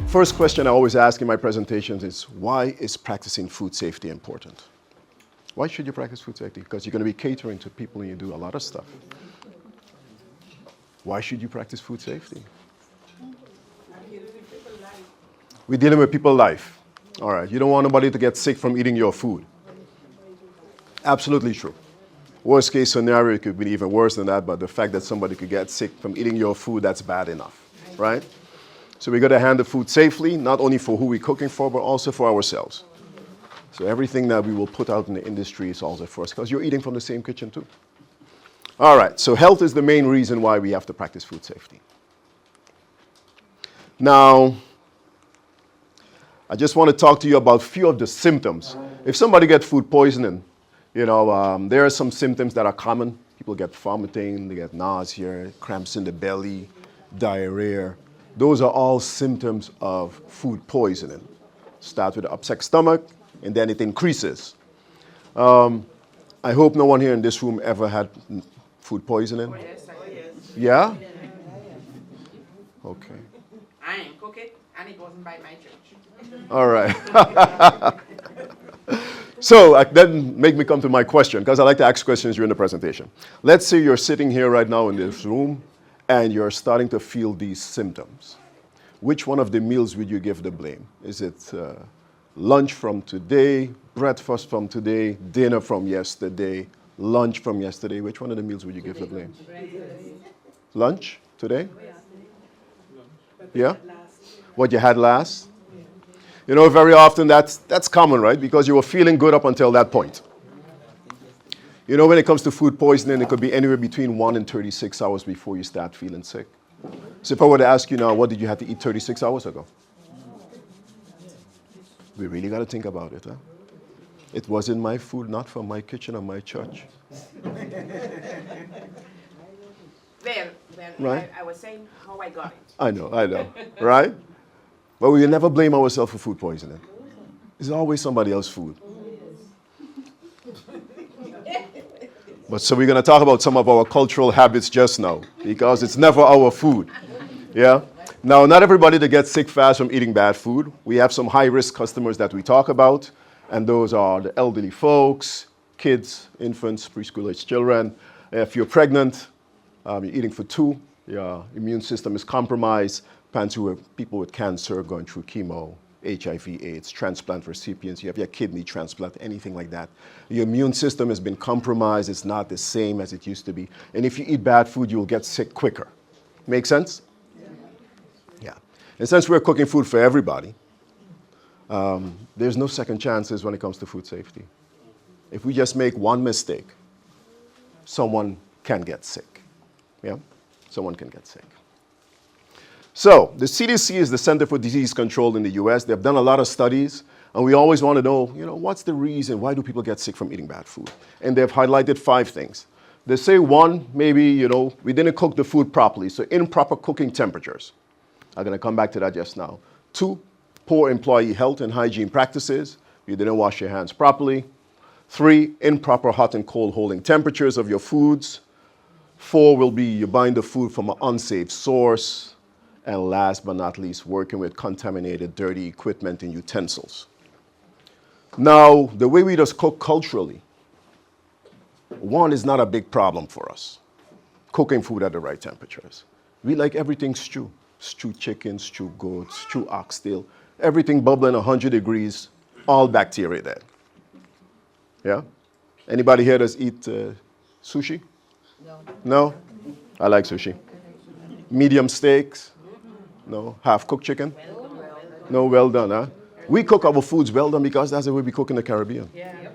First question I always ask in my presentations is, why is practicing food safety important? Why should you practice food safety? Because you're going to be catering to people and you do a lot of stuff. Why should you practice food safety? We're dealing with people's life. All right, you don't want nobody to get sick from eating your food. Absolutely true. Worst case scenario, it could be even worse than that, but the fact that somebody could get sick from eating your food, that's bad enough, right? So we got to handle food safely, not only for who we're cooking for, but also for ourselves. So everything that we will put out in the industry is also for us, because you're eating from the same kitchen too. All right, so health is the main reason why we have to practice food safety. Now, I just want to talk to you about a few of the symptoms. If somebody gets food poisoning, there are some symptoms that are common. People get vomiting, they get nausea, cramps in the belly, diarrhea. Those are all symptoms of food poisoning. Start with an upset stomach, and then it increases. I hope no one here in this room ever had food poisoning. Oh, yes. Yeah? Okay. I ain't cook it, and it wasn't by my church. All right. So that make me come to my question, because I like to ask questions during the presentation. Let's say you're sitting here right now in this room, and you're starting to feel these symptoms. Which one of the meals would you give the blame? Is it lunch from today, breakfast from today, dinner from yesterday, lunch from yesterday? Which one of the meals would you give the blame? Lunch today? Yeah? What you had last? Very often that's common, right? Because you were feeling good up until that point. When it comes to food poisoning, it could be anywhere between 1 and 36 hours before you start feeling sick. So if I were to ask you now, what did you have to eat 36 hours ago? We really got to think about it, huh? It wasn't my food, not from my kitchen or my church. Well, Right? I was saying how I got it. I know, right? But we will never blame ourselves for food poisoning. It's always somebody else's food. But so we're going to talk about some of our cultural habits just now, because it's never our food. Yeah? Now, not everybody that gets sick fast from eating bad food. We have some high-risk customers that we talk about, and those are the elderly folks, kids, infants, preschool-age children. If you're pregnant, you're eating for two, your immune system is compromised, people with cancer going through chemo, HIV, AIDS, transplant recipients, you have your kidney transplant, anything like that. Your immune system has been compromised. It's not the same as it used to be. And if you eat bad food, you'll get sick quicker. Make sense? Yeah. And since we're cooking food for everybody, there's no second chances when it comes to food safety. If we just make one mistake, someone can get sick. Yeah? Someone can get sick. So the CDC is the Center for Disease Control in the US. They've done a lot of studies, and we always want to know, what's the reason? Why do people get sick from eating bad food? And they've highlighted 5 things. They say, 1, maybe, we didn't cook the food properly, so improper cooking temperatures. I'm going to come back to that just now. 2, poor employee health and hygiene practices. You didn't wash your hands properly. 3, improper hot and cold holding temperatures of your foods. 4 will be you're buying the food from an unsafe source. And last but not least, working with contaminated, dirty equipment and utensils. Now, the way we just cook culturally, 1 is not a big problem for us. Cooking food at the right temperatures. We like everything stew. Stew chicken, stew goat, stew oxtail. Everything bubbling 100 degrees, all bacteria there. Yeah? Anybody here does eat sushi? No. No? I like sushi. Medium steaks? No. Half-cooked chicken? No, well done, huh? We cook our foods well done because that's the way we cook in the Caribbean. Yeah.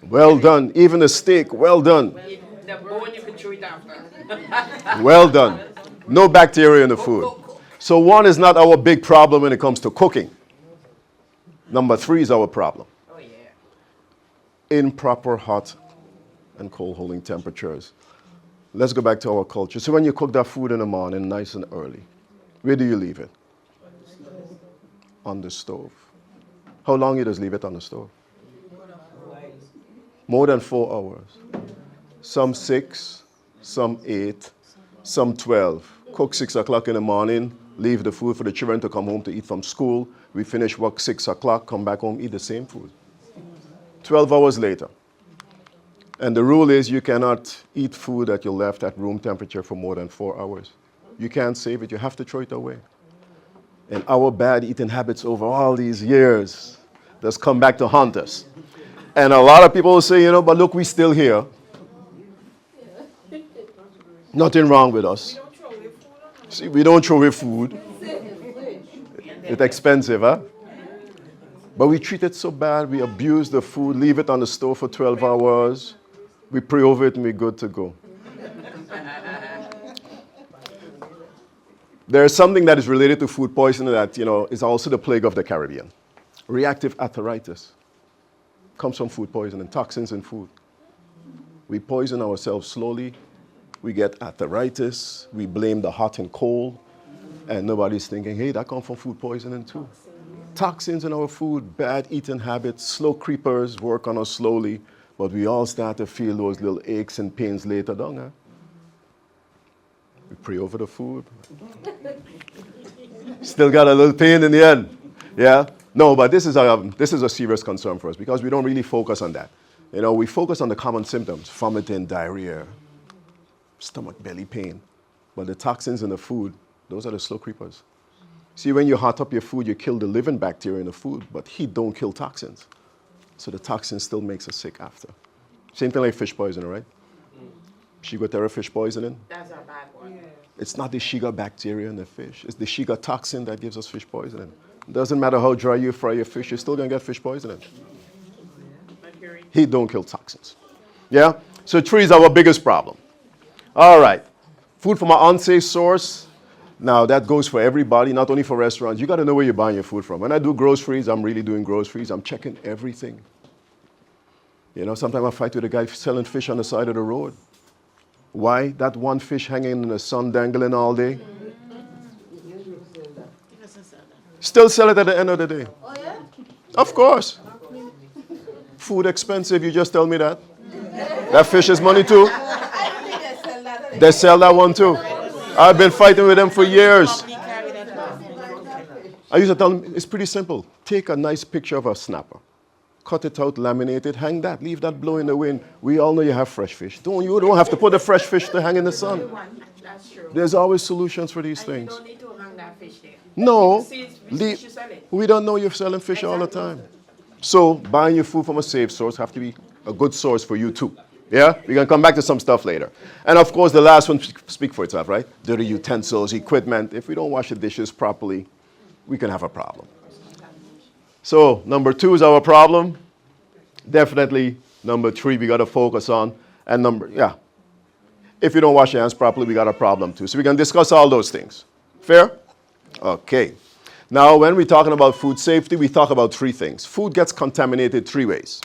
Well done. Even the steak, well done. The bone, you can chew it after. Well done. No bacteria in the food. So 1 is not our big problem when it comes to cooking. Number 3 is our problem. Oh, yeah. Improper hot and cold holding temperatures. Let's go back to our culture. So when you cook that food in the morning, nice and early, where do you leave it? On the stove. How long you just leave it on the stove? More than 4 hours. Some 6, some 8, some 12. Cook 6 o'clock in the morning, leave the food for the children to come home to eat from school. We finish work 6 o'clock, come back home, eat the same food. 12 hours later. And the rule is you cannot eat food that you left at room temperature for more than 4 hours. You can't save it, you have to throw it away. And our bad eating habits over all these years just come back to haunt us. And a lot of people will say, but look, we're still here. Nothing wrong with us. See, we don't throw away food. It's expensive, huh? But we treat it so bad, we abuse the food, leave it on the stove for 12 hours. We pray over it and we're good to go. There's something that is related to food poisoning that, is also the plague of the Caribbean. Reactive arthritis comes from food poisoning, toxins in food. We poison ourselves slowly. We get arthritis. We blame the hot and cold. And nobody's thinking, hey, that comes from food poisoning too. Toxins in our food, bad eating habits, slow creepers work on us slowly. But we all start to feel those little aches and pains later on. Huh? We pray over the food. Still got a little pain in the end. Yeah? No, but this is a serious concern for us because we don't really focus on that. We focus on the common symptoms, vomiting, diarrhea, stomach, belly pain. But the toxins in the food, those are the slow creepers. See, when you hot up your food, you kill the living bacteria in the food, but heat don't kill toxins. So the toxin still makes us sick after. Same thing like fish poisoning, right? Shigotera fish poisoning. That's a bad one. Yeah. It's not the Shiga bacteria in the fish. It's the Shiga toxin that gives us fish poisoning. It doesn't matter how dry you fry your fish, you're still going to get fish poisoning. Mercury. Heat don't kill toxins. Yeah? So 3 is our biggest problem. All right. Food from an unsafe source. Now, that goes for everybody, not only for restaurants. You got to know where you're buying your food from. When I do groceries, I'm really doing groceries. I'm checking everything. Sometimes I fight with a guy selling fish on the side of the road. Why? That one fish hanging in the sun dangling all day. Still sell it at the end of the day. Oh, yeah? Of course. Food expensive, you just tell me that. That fish is money too. They sell that one too. I've been fighting with them for years. I used to tell them, it's pretty simple. Take a nice picture of a snapper. Cut it out, laminate it, hang that, leave that blow in the wind. We all know you have fresh fish. You don't have to put the fresh fish to hang in the sun. That's true. There's always solutions for these things. You don't need to hang that fish there. No, You sell it. we don't know you're selling fish all the time. So buying your food from a safe source have to be a good source for you too. Yeah? We're going to come back to some stuff later. And of course, the last one speak for itself, right? Dirty utensils, equipment. If we don't wash the dishes properly, we can have a problem. So number 2 is our problem. Definitely number 3 we got to focus on. And if you don't wash your hands properly, we got a problem too. So we can discuss all those things. Fair? Okay. Now, when we're talking about food safety, we talk about 3 things. Food gets contaminated 3 ways.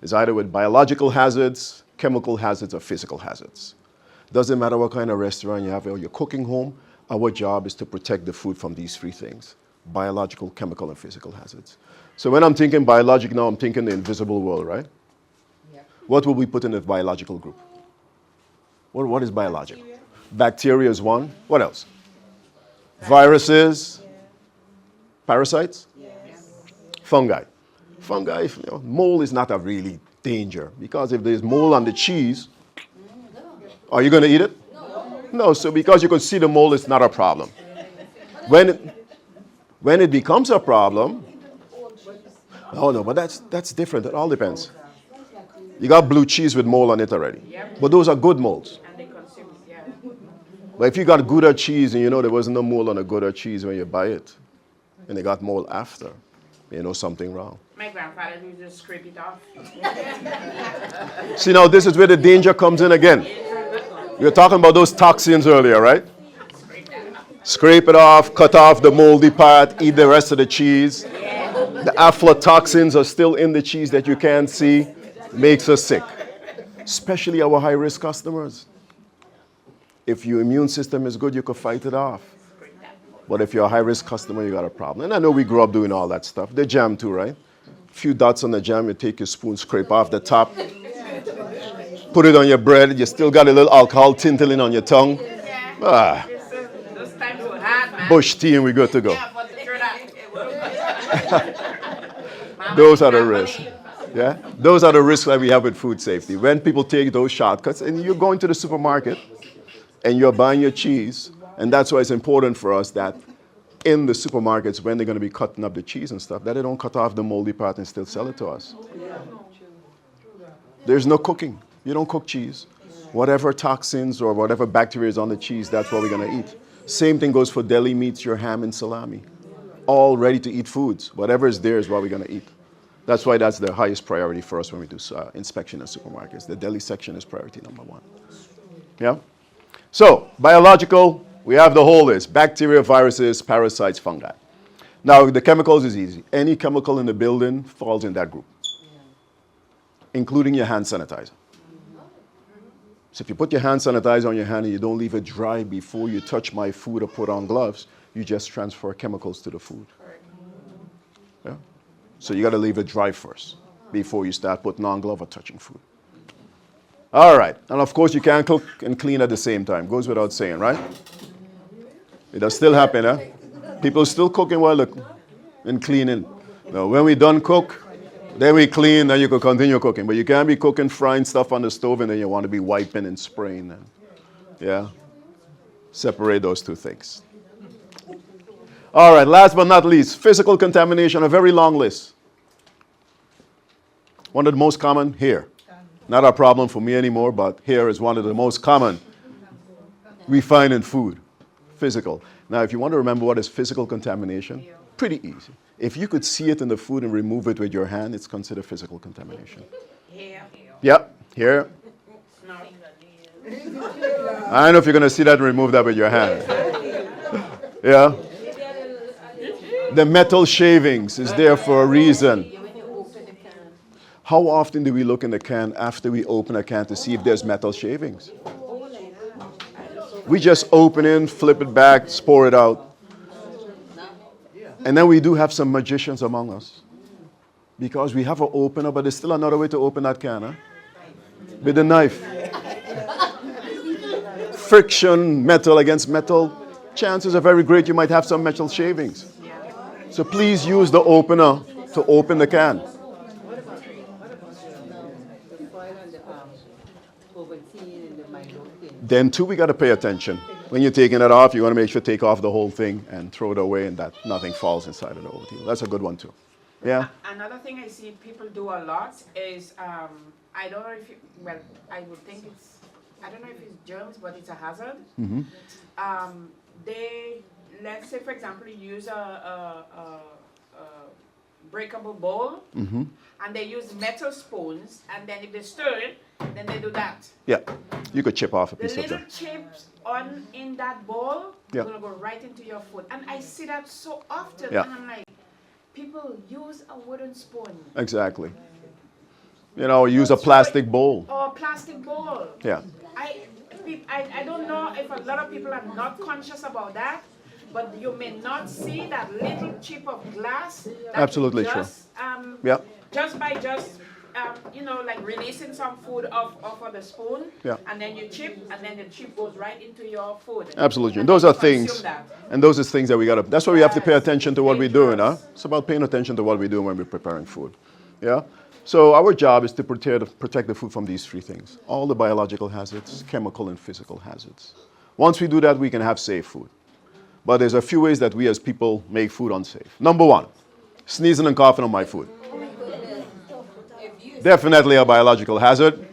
It's either with biological hazards, chemical hazards, or physical hazards. Doesn't matter what kind of restaurant you have or you're cooking home, our job is to protect the food from these 3 things: biological, chemical, and physical hazards. So when I'm thinking biologic now, I'm thinking the invisible world, right? Yeah. What will we put in the biological group? What is biological? Bacteria is one. What else? Viruses, parasites, fungi. Fungi, mold is not a really danger because if there's mold on the cheese, are you going to eat it? No, so because you can see the mold, it's not a problem. When it becomes a problem, oh no, but that's different. It all depends. You got blue cheese with mold on it already. But those are good molds. And they consume it, yeah. But if you got Gouda cheese and there wasn't no mold on the Gouda cheese when you buy it, and they got mold after, something wrong. My grandfather used to scrape it off. See, now this is where the danger comes in again. We were talking about those toxins earlier, right? Scrape it off, cut off the moldy part, eat the rest of the cheese. The aflatoxins are still in the cheese that you can't see. Makes us sick. Especially our high-risk customers. If your immune system is good, you can fight it off. But if you're a high-risk customer, you got a problem. And I know we grew up doing all that stuff. The jam too, right? A few dots on the jam, you take your spoon, scrape off the top, put it on your bread. You still got a little alcohol tinkling on your tongue. Those times were hard, man. bush tea and we're good to go. Yeah, but through that. Those are the risks. Yeah? Those are the risks that we have with food safety. When people take those shortcuts, and you're going to the supermarket and you're buying your cheese, and that's why it's important for us that in the supermarkets, when they're going to be cutting up the cheese and stuff, that they don't cut off the moldy part and still sell it to us. There's no cooking. You don't cook cheese. Whatever toxins or whatever bacteria is on the cheese, that's what we're going to eat. Same thing goes for deli meats, your ham and salami. All ready-to-eat foods. Whatever is there is what we're going to eat. That's why that's the highest priority for us when we do inspection in supermarkets. The deli section is priority number 1. Yeah? So, biological, we have the whole list. Bacteria, viruses, parasites, fungi. Now, the chemicals is easy. Any chemical in the building falls in that group, including your hand sanitizer. So if you put your hand sanitizer on your hand and you don't leave it dry before you touch my food or put on gloves, you just transfer chemicals to the food. Yeah? So you got to leave it dry first before you start putting on glove or touching food. All right. And of course, you can't cook and clean at the same time. Goes without saying, right? It does still happen, huh? People still cooking while and cleaning. Now, when we done cook, then we clean, then you can continue cooking. But you can't be cooking, frying stuff on the stove, and then you want to be wiping and spraying. And, yeah? Separate those two things. All right, last but not least, physical contamination, a very long list. One of the most common, hair. Not a problem for me anymore, but hair is one of the most common we find in food. Physical. Now, if you want to remember what is physical contamination, pretty easy. If you could see it in the food and remove it with your hand, it's considered physical contamination. Here. Yep, here. I don't know if you're going to see that and remove that with your hand. Yeah. The metal shavings is there for a reason. How often do we look in the can after we open a can to see if there's metal shavings? We just open it, flip it back, pour it out. And then we do have some magicians among us. Because we have an opener, but there's still another way to open that can, huh? With a knife. Friction, metal against metal, chances are very great you might have some metal shavings. So please use the opener to open the can. Then too, we got to pay attention. When you're taking it off, you want to make sure to take off the whole thing and throw it away and that nothing falls inside of the Ovaltine. That's a good one too. Yeah? Another thing I see people do a lot is, I don't know if you, well, I would think it's, I don't know if it's germs, but it's a hazard. Mm-hmm. They, let's say for example, you use a breakable bowl, Mm-hmm. and they use metal spoons, and then if they stir it, then they do that. Yeah. You could chip off a The piece of little that. chips in that bowl Yeah. will go right into your food. And I see that so often, Yeah. and I'm like, people use a wooden spoon. Exactly. You know, use a plastic bowl. Or a plastic bowl. Yeah. I don't know if a lot of people are not conscious about that, but you may not see that little chip of glass. That Absolutely true. Yeah. Just by like releasing some food off of the spoon, Yeah. and then you chip, and then the chip goes right into your food. Absolutely. And then those you are consume things, that. and those are things that we got to, that's why we have to pay attention to what we're doing, huh? Dangerous. It's about paying attention to what we're doing when we're preparing food. Yeah? So our job is to protect the food from these three things. All the biological hazards, chemical and physical hazards. Once we do that, we can have safe food. But there's a few ways that we as people make food unsafe. Number one, sneezing and coughing on my food. Definitely a biological hazard.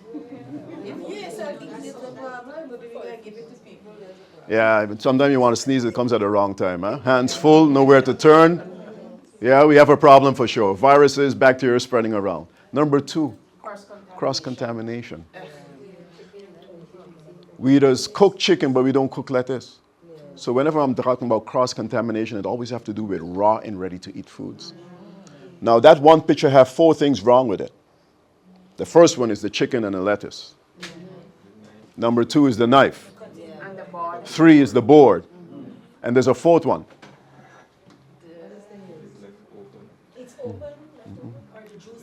Yeah, but sometimes you want to sneeze, it comes at the wrong time. Huh? Hands full, nowhere to turn. Yeah, we have a problem for sure. Viruses, bacteria spreading around. Number two, cross-contamination. We just cook chicken, but we don't cook lettuce. So whenever I'm talking about cross-contamination, it always has to do with raw and ready-to-eat foods. Now, that one picture has four things wrong with it. The first one is the chicken and the lettuce. Number two is the knife. And the board. Three is the board. And there's a fourth one.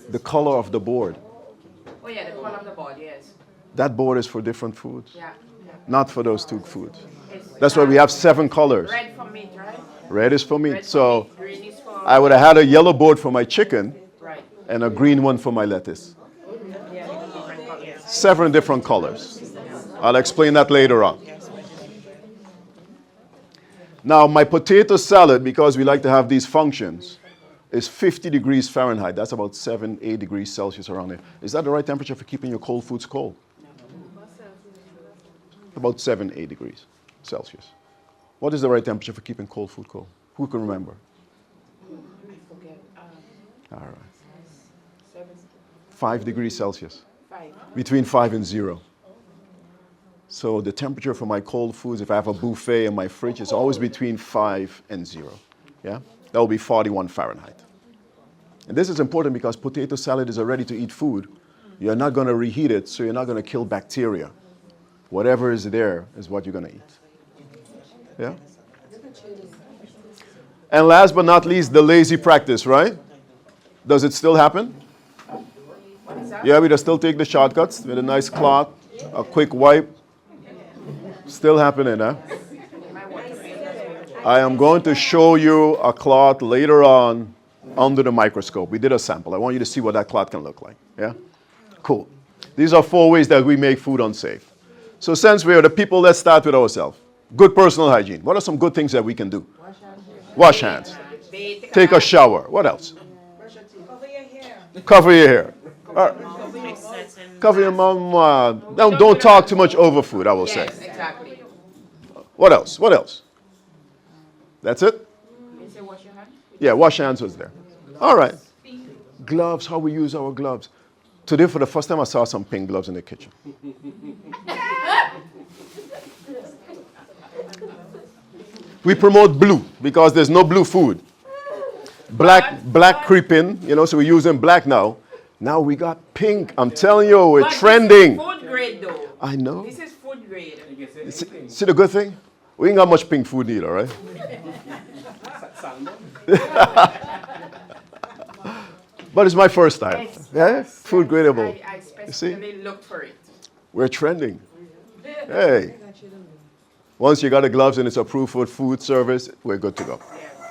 The color of the board. Oh yeah, the color of the board, yes. That board is for different foods, Yeah. not for those two foods. It's That's why we have 7 colors. Red for meat, right? Red is for meat. Red for So meat, green is for... I would have had a yellow board for my chicken Right. and a green one for my lettuce. Yeah, different colors. 7 different colors. I'll explain that later on. Now, my potato salad, because we like to have these functions, is 50 degrees Fahrenheit. That's about 7, 8 degrees Celsius around there. Is that the right temperature for keeping your cold foods cold? About 7, 8 degrees Celsius. What is the right temperature for keeping cold food cold? Who can remember? I forget. All right. 7, 5 degrees Celsius. 5. Between 5 and 0. So the temperature for my cold foods, if I have a buffet in my fridge, is always between 5 and 0. Yeah? That will be 41 Fahrenheit. And this is important because potato salad is a ready-to-eat food. You're not going to reheat it, so you're not going to kill bacteria. Whatever is there is what you're going to eat. Yeah? And last but not least, the lazy practice, right? Does it still happen? What is that? Yeah, we just still take the shortcuts with a nice cloth, a quick wipe. Still happening, huh? I am going to show you a cloth later on under the microscope. We did a sample. I want you to see what that cloth can look like. Yeah? Cool. These are 4 ways that we make food unsafe. So since we are the people, let's start with ourselves. Good personal hygiene. What are some good things that we can do? Wash hands. Take a shower. What else? Cover your hair. Cover your hair. Cover your mouth. Don't talk too much over food, I will say. Yes, exactly. What else? What else? That's it? You say wash your hands? Yeah, wash hands was there. All right. Gloves, how we use our gloves. Today, for the first time, I saw some pink gloves in the kitchen. We promote blue because there's no blue food. Black creeping, so we're using black now. Now we got pink. I'm telling you, we're But trending. This is food grade, though. I know. This is food grade. See the good thing? We ain't got much pink food either, right? But it's my first time. Yes, Yeah? yes, Food gradable. I specifically looked for it. We're trending. Hey. Once you got the gloves and it's approved for food service, we're good to go.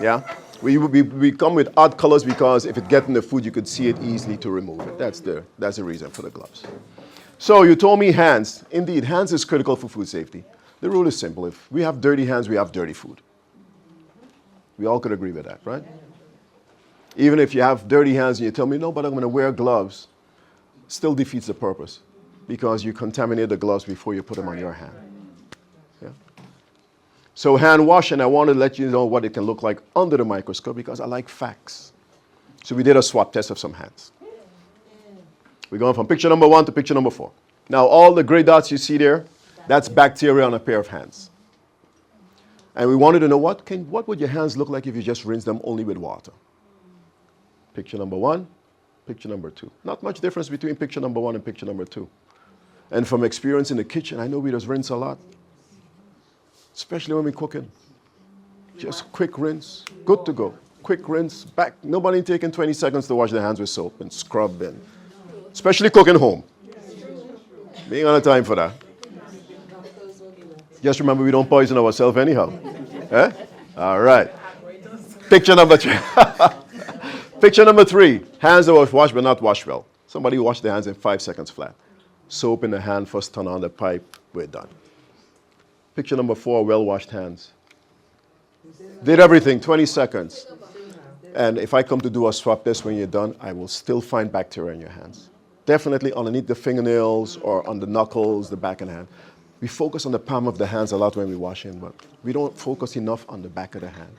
Yeah? We come with odd colors because if it gets in the food, you could see it easily to remove it. That's the reason for the gloves. So you told me hands. Indeed, hands is critical for food safety. The rule is simple. If we have dirty hands, we have dirty food. We all could agree with that, right? Even if you have dirty hands and you tell me, no, but I'm going to wear gloves, still defeats the purpose because you contaminate the gloves before you put them on your hand. Yeah? So hand washing, I want to let you know what it can look like under the microscope because I like facts. So we did a swab test of some hands. We're going from picture number 1 to picture number 4. Now, all the gray dots you see there, that's bacteria on a pair of hands. And we wanted to know what would your hands look like if you just rinse them only with water. Picture number 1, picture number 2. Not much difference between picture number 1 and picture number 2. And from experience in the kitchen, I know we just rinse a lot. Especially when we're cooking. Just quick rinse, good to go. Quick rinse, back. Nobody taking 20 seconds to wash their hands with soap and scrub and especially cooking home. We ain't got no time for that. Just remember we don't poison ourselves anyhow. Eh? All right. Picture number 3. Picture number 3. Hands that were washed but not washed well. Somebody washed their hands in 5 seconds flat. Soap in the hand, first turn on the pipe, we're done. Picture number 4, well-washed hands. Did everything, 20 seconds. And if I come to do a swab test when you're done, I will still find bacteria in your hands. Definitely underneath the fingernails or on the knuckles, the back of the hand. We focus on the palm of the hands a lot when we wash in, but we don't focus enough on the back of the hand.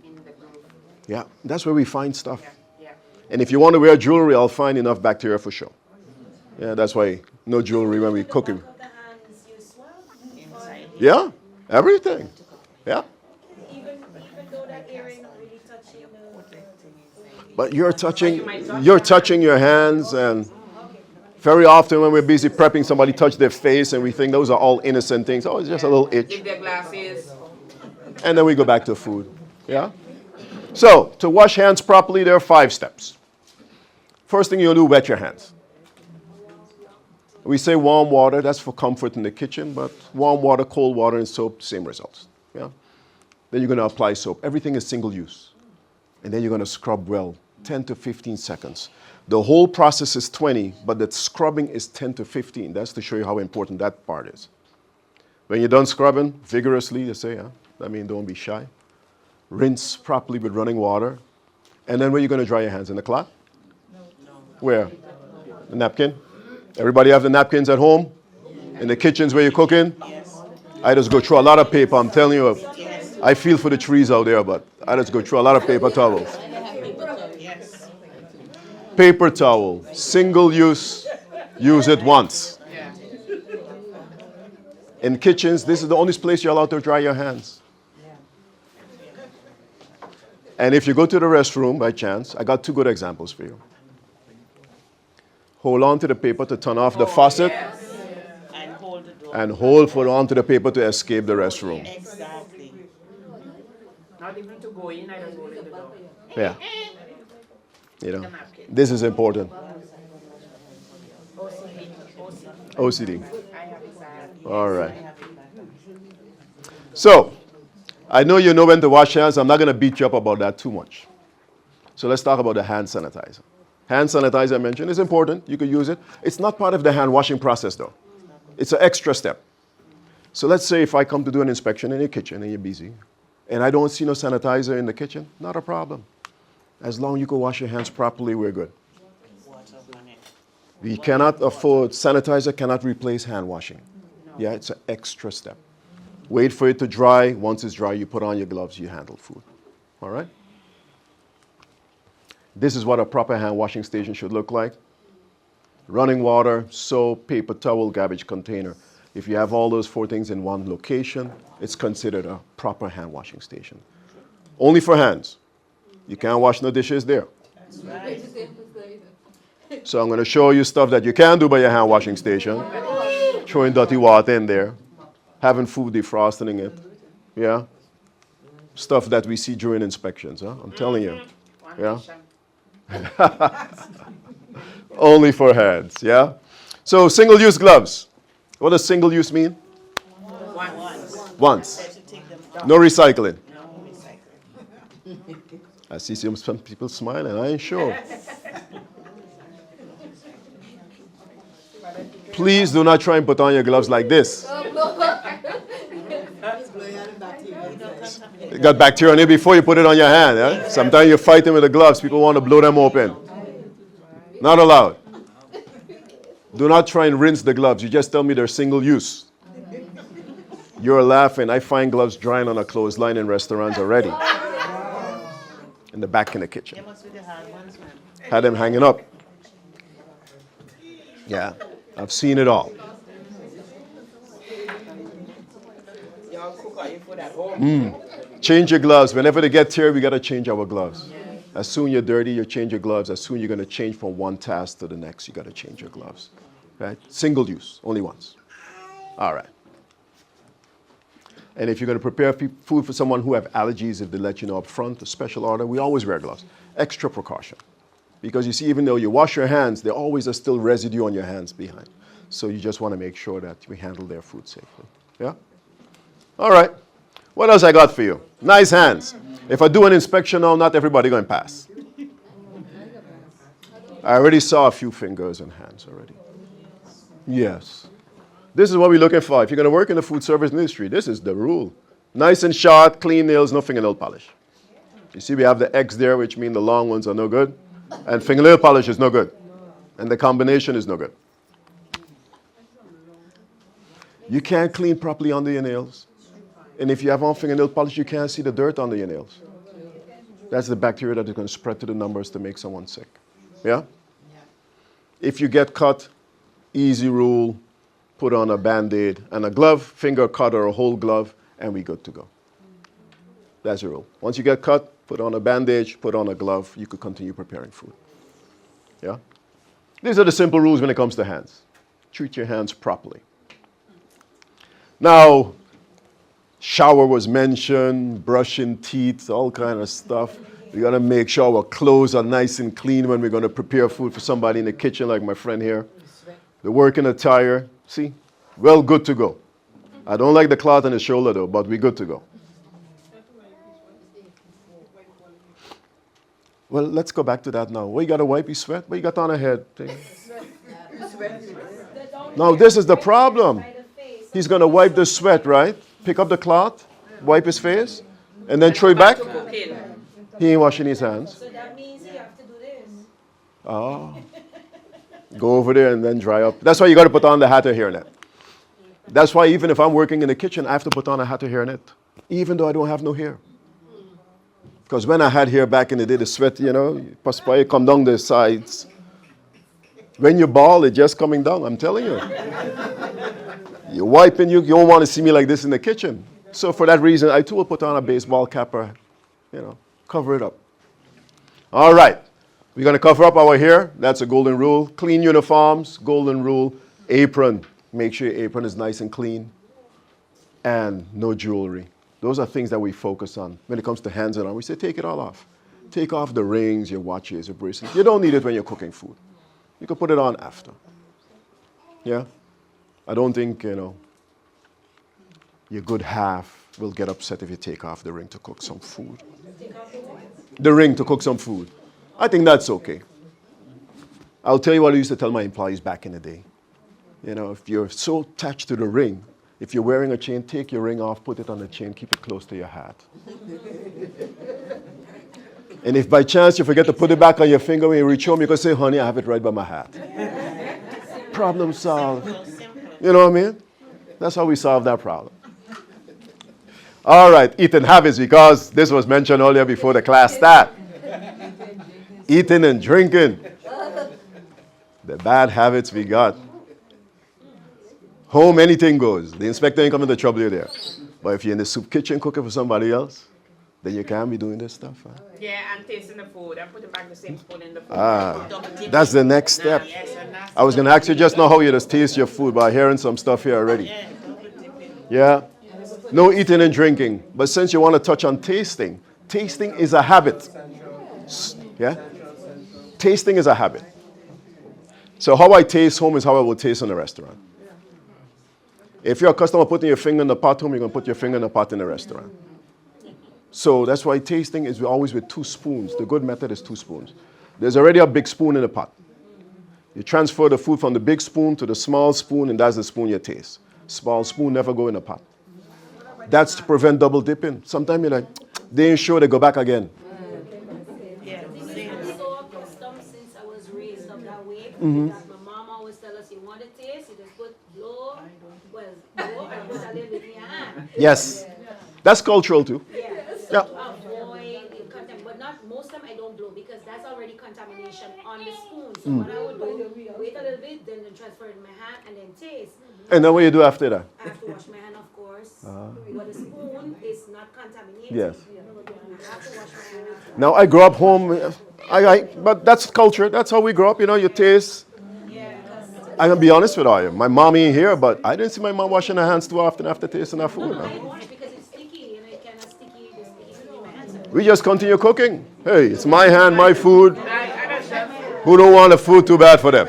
In the groove. Yeah, that's where we find stuff. Yeah. And if you want to wear jewelry, I'll find enough bacteria for sure. Yeah, that's why no jewelry when we cook it. Yeah, everything. Yeah. Even though that area not really touching But you're touching your hands, and very often when we're busy prepping, somebody touch their face and we think those are all innocent things. Oh, it's just a little itch. Give their glasses. And then we go back to food. Yeah? So, to wash hands properly, there are 5 steps. First thing you'll do, wet your hands. We say warm water, that's for comfort in the kitchen, but warm water, cold water, and soap, same results. Yeah? Then you're going to apply soap. Everything is single use. And then you're going to scrub well, 10 to 15 seconds. The whole process is 20, but the scrubbing is 10 to 15. That's to show you how important that part is. When you're done scrubbing vigorously, you say, I mean, don't be shy. Rinse properly with running water. And then where are you going to dry your hands? In the cloth? No. Where? The napkin? Everybody have the napkins at home? In the kitchens where you're cooking? Yes. I just go through a lot of paper, I'm telling you. Yes. I feel for the trees out there, but I just go through a lot of paper towels. Yes. Paper towel, single use, use it once. Yeah. In kitchens, this is the only place you're allowed to dry your hands. And if you go to the restroom by chance, I got two good examples for you. Hold on to the paper to turn off the faucet, And hold the door. and hold on to the paper to escape the restroom. Exactly. Not even to go in, I just hold in the door. Yeah. You know, The napkin. this is important. OCD. OCD. I have it bad. All right. So, I know you know when to wash hands. I'm not going to beat you up about that too much. So let's talk about the hand sanitizer. Hand sanitizer, I mentioned, is important. You could use it. It's not part of the hand washing process, though. It's an extra step. So let's say if I come to do an inspection in your kitchen and you're busy, and I don't see no sanitizer in the kitchen, not a problem. As long as you can wash your hands properly, we're good. Water on it. We cannot afford, sanitizer cannot replace hand washing. Yeah, it's an extra step. Wait for it to dry. Once it's dry, you put on your gloves, you handle food. All right? This is what a proper hand washing station should look like. Running water, soap, paper towel, garbage container. If you have all those four things in one location, it's considered a proper hand washing station. Only for hands. You can't wash no dishes there. That's right. So I'm going to show you stuff that you can do by your hand washing station. Throwing dirty water in there. Having food, defrosting it. Yeah? Stuff that we see during inspections. Huh? I'm telling you. Yeah? Only for hands. Yeah? So single-use gloves. What does single-use mean? Once. Better take them out. No recycling. No recycling. I see some people smiling. I ain't sure. Please do not try and put on your gloves like this. You got bacteria on it before you put it on your hand. Eh? Sometimes you're fighting with the gloves. People want to blow them open. Not allowed. Do not try and rinse the gloves. You just tell me they're single use. You're laughing. I find gloves drying on a clothesline in restaurants already. In the back in the kitchen. They must be the hard ones, man. Had them hanging up. Yeah, I've seen it all. Y'all cook all your food at home. Change your gloves. Whenever they get here, we got to change our gloves. As soon you're dirty, you change your gloves. As soon you're going to change from one task to the next, you got to change your gloves. Right? Single use, only once. All right. And if you're going to prepare food for someone who have allergies, if they let you know up front, a special order, we always wear gloves. Extra precaution. Because you see, even though you wash your hands, there always is still residue on your hands behind. So you just want to make sure that we handle their food safely. Yeah? All right. What else I got for you? Nice hands. If I do an inspection now, not everybody going to pass. I already saw a few fingers and hands already. Yes. This is what we're looking for. If you're going to work in the food service industry, this is the rule. Nice and short, clean nails, no fingernail polish. You see, we have the X there, which means the long ones are no good. And fingernail polish is no good. And the combination is no good. You can't clean properly under your nails. And if you have on fingernail polish, you can't see the dirt under your nails. That's the bacteria that is going to spread to the numbers to make someone sick. Yeah? If you get cut, easy rule, put on a Band-Aid and a glove, finger cut or a whole glove, and we're good to go. That's the rule. Once you get cut, put on a bandage, put on a glove, you could continue preparing food. Yeah? These are the simple rules when it comes to hands. Treat your hands properly. Now, shower was mentioned, brushing teeth, all kind of stuff. We got to make sure our clothes are nice and clean when we're going to prepare food for somebody in the kitchen, like my friend here. the working attire. See? Well, good to go. I don't like the cloth on the shoulder though, but we're good to go. Well, let's go back to that now. Well, you got to wipe your sweat? What you got on a head? Now, this is the problem. He's going to wipe the sweat, right? Pick up the cloth, wipe his face, and then throw it back. He ain't washing his hands. So that means you have to do this. Oh. Go over there and then dry up. That's why you got to put on the hat or hairnet. That's why even if I'm working in the kitchen, I have to put on a hat or hairnet, even though I don't have no hair. Because when I had hair back in the day, the sweat, perspire come down the sides. When you bald, it's just coming down, I'm telling you. You're wiping, you don't want to see me like this in the kitchen. So for that reason, I too will put on a baseball cap or, cover it up. All right. We're going to cover up our hair. That's a golden rule. Clean uniforms, golden rule. Apron. Make sure your apron is nice and clean. And no jewelry. Those are things that we focus on. When it comes to hands and arms, we say take it all off. Take off the rings, your watches, your bracelets. You don't need it when you're cooking food. You can put it on after. Yeah? I don't think, your good half will get upset if you take off the ring to cook some food. The ring to cook some food. I think that's okay. I'll tell you what I used to tell my employees back in the day. If you're so attached to the ring, if you're wearing a chain, take your ring off, put it on the chain, keep it close to your hat. And if by chance you forget to put it back on your finger when you reach home, you can say, honey, I have it right by my hat. Problem solved. You know what I mean? That's how we solve that problem. All right, eating habits, because this was mentioned earlier before the class started. Eating and drinking. The bad habits we got. Home, anything goes. The inspector ain't coming to trouble you there. But if you're in the soup kitchen cooking for somebody else, then you can't be doing this stuff. Huh? Yeah, and tasting the food and putting back the same spoon in the food. That's the next step. I was going to ask you just now how you just taste your food by hearing some stuff here already. Yeah? No eating and drinking. But since you want to touch on tasting, tasting is a habit. Yeah? Tasting is a habit. So how I taste home is how I will taste in a restaurant. If you're a customer putting your finger in the pot home, you're going to put your finger in the pot in the restaurant. So that's why tasting is always with 2 spoons. The good method is 2 spoons. There's already a big spoon in the pot. You transfer the food from the big spoon to the small spoon, and that's the spoon you taste. Small spoon never go in the pot. That's to prevent double dipping. Sometimes you're like, they ain't sure, they go back again. Since I was raised up that way, that my mom always tell us, you want to taste, you just put blow and put a little bit in your hand. Yes. That's cultural too. Yeah. Avoid contamination, but not most time I don't blow because that's already contamination on the spoon. So what I would do, wait a little bit, then transfer it in my hand and then taste. And then what you do after that? I have to wash my hand, of course. But the spoon is not contaminated. Yes. I have to wash my hand. Now I grew up home, but that's culture. That's how we grew up. You taste. I'm going to be honest with you. My mom ain't here, but I didn't see my mom washing her hands too often after tasting her food. I wash because it's sticky, it kind of sticky, in my hands. We just continue cooking. Hey, it's my hand, my food. Who don't want the food too bad for them?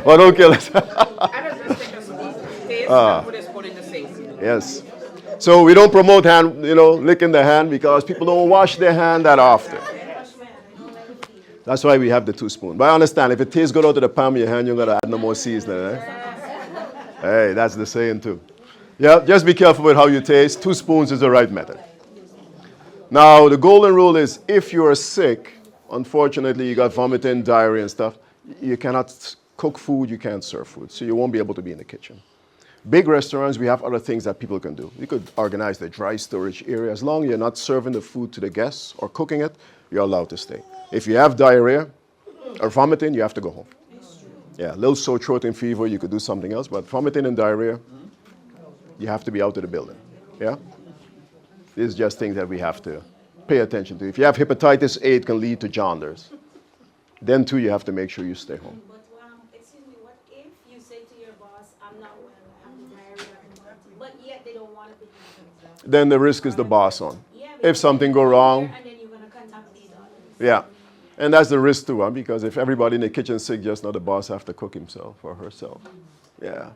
Well, don't kill it. I just take a spoon, taste, and put a spoon in the sink. Yes. So we don't promote hand, licking the hand because people don't wash their hand that often. That's why we have the 2 spoons. But I understand, if it tastes good out of the palm of your hand, you're going to add no more seasoning. Hey, that's the saying too. Yeah, just be careful with how you taste. 2 spoons is the right method. Now, the golden rule is if you are sick, unfortunately, you got vomiting, diarrhea and stuff, you cannot cook food, you can't serve food. So you won't be able to be in the kitchen. Big restaurants, we have other things that people can do. You could organize the dry storage area. As long as you're not serving the food to the guests or cooking it, you're allowed to stay. If you have diarrhea or vomiting, you have to go home. Yeah, a little sore throat and fever, you could do something else, but vomiting and diarrhea, you have to be out of the building. Yeah? These are just things that we have to pay attention to. If you have hepatitis A, it can lead to jaundice. Then too, you have to make sure you stay home. But excuse me, what if you say to your boss, I'm not well, I have diarrhea, but yet they don't want to put you. Then the risk is the boss on. Yeah, If something go wrong, and then you're going to contaminate others. yeah. And that's the risk too, huh? Because if everybody in the kitchen sick, just now the boss have to cook himself or herself. Yeah.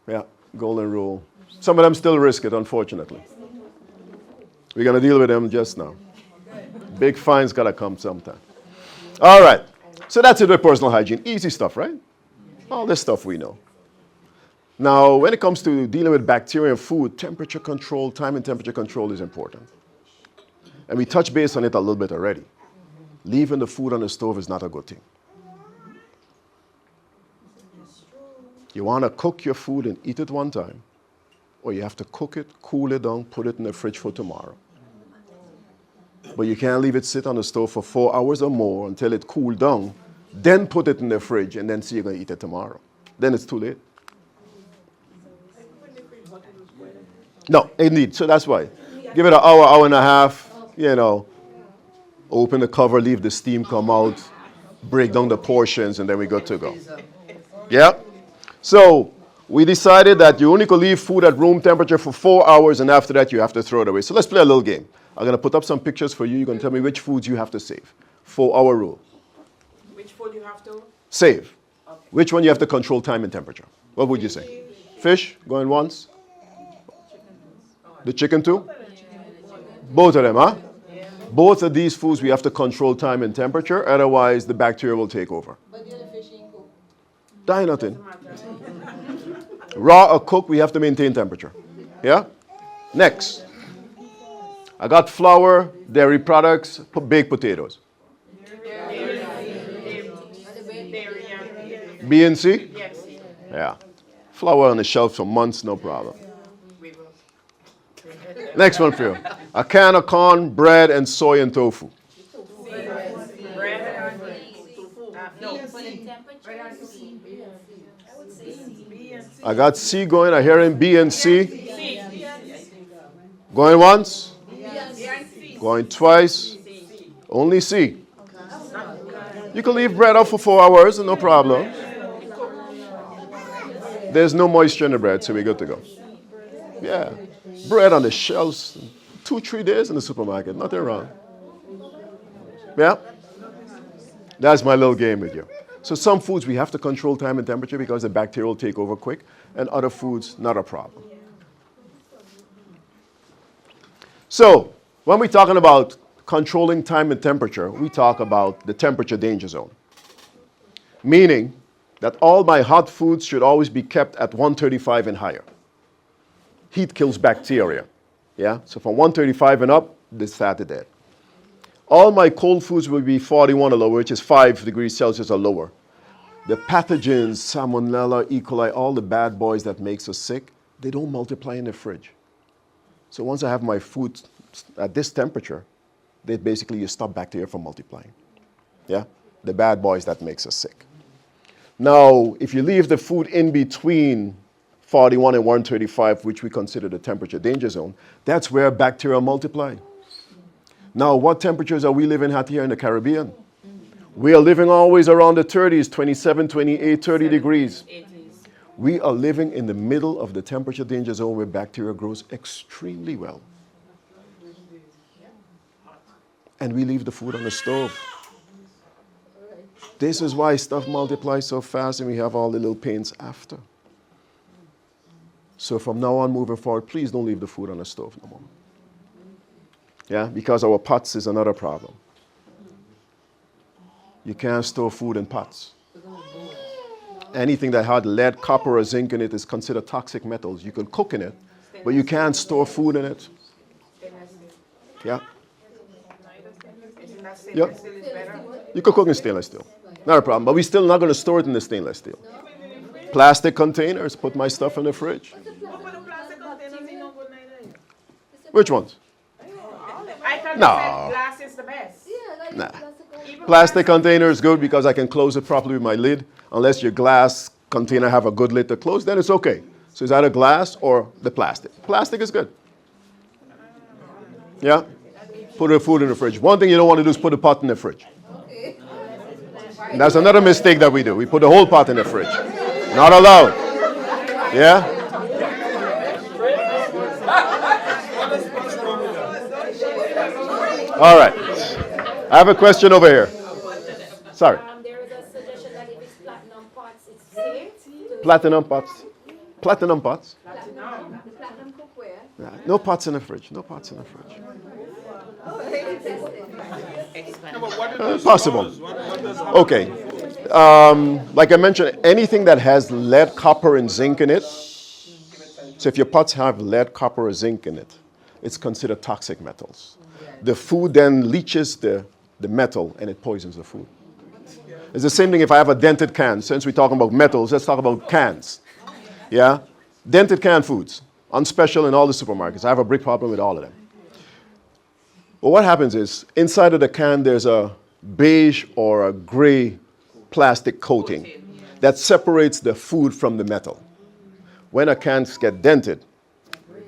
Yeah, golden rule. Some of them still risk it, unfortunately. We're going to deal with them just now. Big fines got to come sometime. All right. So that's it with personal hygiene. Easy stuff, right? All this stuff we know. Now, when it comes to dealing with bacteria in food, temperature control, time and temperature control is important. And we touched base on it a little bit already. Leaving the food on the stove is not a good thing. You want to cook your food and eat it one time, or you have to cook it, cool it down, put it in the fridge for tomorrow. But you can't leave it sit on the stove for 4 hours or more until it cooled down, then put it in the fridge and then say you're going to eat it tomorrow. Then it's too late. No, indeed. So that's why. Give it an hour, hour and a half, open the cover, leave the steam come out, break down the portions, and then we're good to go. Yeah? So we decided that you only could leave food at room temperature for 4 hours, and after that you have to throw it away. So let's play a little game. I'm going to put up some pictures for you. You're going to tell me which foods you have to save. 4-hour rule. Which food you have to? Save. Okay. Which one you have to control time and temperature? What would you say? Fish, going once? The chicken too? Both of them, huh? Yeah. Both of these foods we have to control time and temperature, otherwise the bacteria will take over. But the other fish ain't cooked. Die nothing. Raw or cooked, we have to maintain temperature. Yeah? Next. I got flour, dairy products, baked potatoes. B and C? Yes. Yeah. Flour on the shelf for months, no problem. Next one for you. A can of corn, bread, and soy and tofu. I got C going. I hear him B and C. Going once? Going twice? Only C. You can leave bread out for 4 hours, no problem. There's no moisture in the bread, so we're good to go. Yeah. Bread on the shelves, 2-3 days in the supermarket, nothing wrong. Yeah? That's my little game with you. So some foods we have to control time and temperature because the bacteria will take over quick, and other foods, not a problem. So when we're talking about controlling time and temperature, we talk about the temperature danger zone. Meaning that all my hot foods should always be kept at 135 and higher. Heat kills bacteria. Yeah? So from 135 and up, this fat is dead. All my cold foods will be 41 or lower, which is 5 degrees Celsius or lower. The pathogens, Salmonella, E. coli, all the bad boys that makes us sick, they don't multiply in the fridge. So once I have my food at this temperature, they basically you stop bacteria from multiplying. Yeah? The bad boys that makes us sick. Now, if you leave the food in between 41 and 135, which we consider the temperature danger zone, that's where bacteria multiply. Now, what temperatures are we living at here in the Caribbean? We are living always around the 30s, 27, 28, 30 degrees. We are living in the middle of the temperature danger zone where bacteria grows extremely well. And we leave the food on the stove. This is why stuff multiplies so fast and we have all the little pains after. So from now on, moving forward, please don't leave the food on the stove no more. Yeah, because our pots is another problem. You can't store food in pots. Anything that had lead, copper, or zinc in it is considered toxic metals. You can cook in it, but you can't store food in it. Yeah. Yep. You could cook in stainless steel. Not a problem, but we're still not going to store it in the stainless steel. Plastic containers, put my stuff in the fridge. Which ones? I thought No. you said glass is the best. Nah. Plastic container is good because I can close it properly with my lid. Unless your glass container have a good lid to close, then it's okay. So it's either glass or the plastic. Plastic is good. Yeah? Put the food in the fridge. One thing you don't want to do is put the pot in the fridge. And that's another mistake that we do. We put the whole pot in the fridge. Not allowed. Yeah? All right. I have a question over here. Sorry. There is a suggestion that if it's platinum pots, it's safe. Platinum pots. Platinum pots. Platinum. The platinum cookware. Yeah, no pots in the fridge. No pots in the fridge. No, but what are those Possible. cause? What does Okay. Like I mentioned, anything that has lead, copper, and zinc in it. So if your pots have lead, copper, or zinc in it, it's considered toxic metals. The food then leaches the metal and it poisons the food. It's the same thing if I have a dented can. Since we're talking about metals, let's talk about cans. Yeah? Dented canned foods, on special in all the supermarkets. I have a big problem with all of them. But what happens is, inside of the can, there's a beige or a gray plastic coating that separates the food from the metal. When a can gets dented,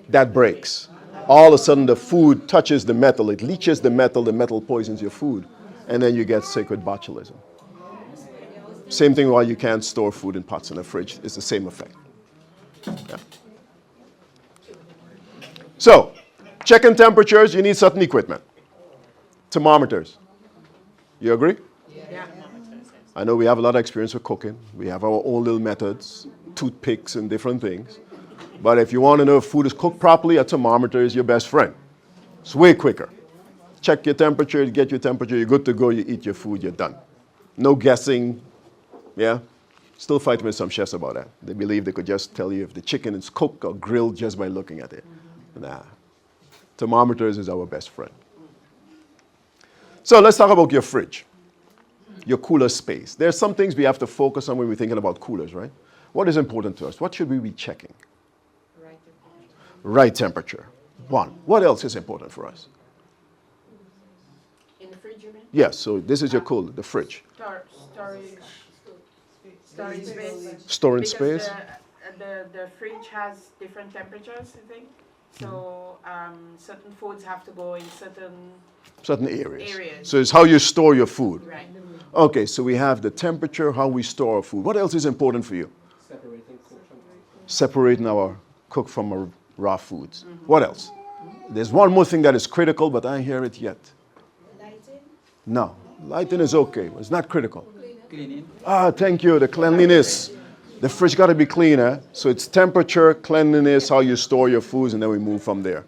that breaks. All of a sudden, the food touches the metal. It leaches the metal poisons your food, and then you get sick with botulism. Same thing why you can't store food in pots in the fridge. It's the same effect. Yeah. So, checking temperatures, you need certain equipment. Thermometers. You agree? Yeah. I know we have a lot of experience with cooking. We have our own little methods, toothpicks and different things. But if you want to know if food is cooked properly, a thermometer is your best friend. It's way quicker. Check your temperature, get your temperature, you're good to go, you eat your food, you're done. No guessing. Yeah? Still fighting with some chefs about that. They believe they could just tell you if the chicken is cooked or grilled just by looking at it. Nah. Thermometers is our best friend. So let's talk about your fridge, your cooler space. There are some things we have to focus on when we're thinking about coolers, right? What is important to us? What should we be checking? Right temperature. One. What else is important for us? In the fridge, you mean? Yes, so this is your cooler, the fridge. Storage space. Storage Because space. The fridge has different temperatures, I think. So certain foods have to go in Certain areas. areas. So it's how you store your food. Right. Okay, so we have the temperature, how we store our food. What else is important for you? Separating our cooked from our raw foods. What else? There's one more thing that is critical, but I don't hear it yet. Lighting. No, lighting is okay. It's not critical. Cleaning. Ah, thank you. The cleanliness. The fridge got to be clean, eh? So it's temperature, cleanliness, how you store your foods, and then we move from there.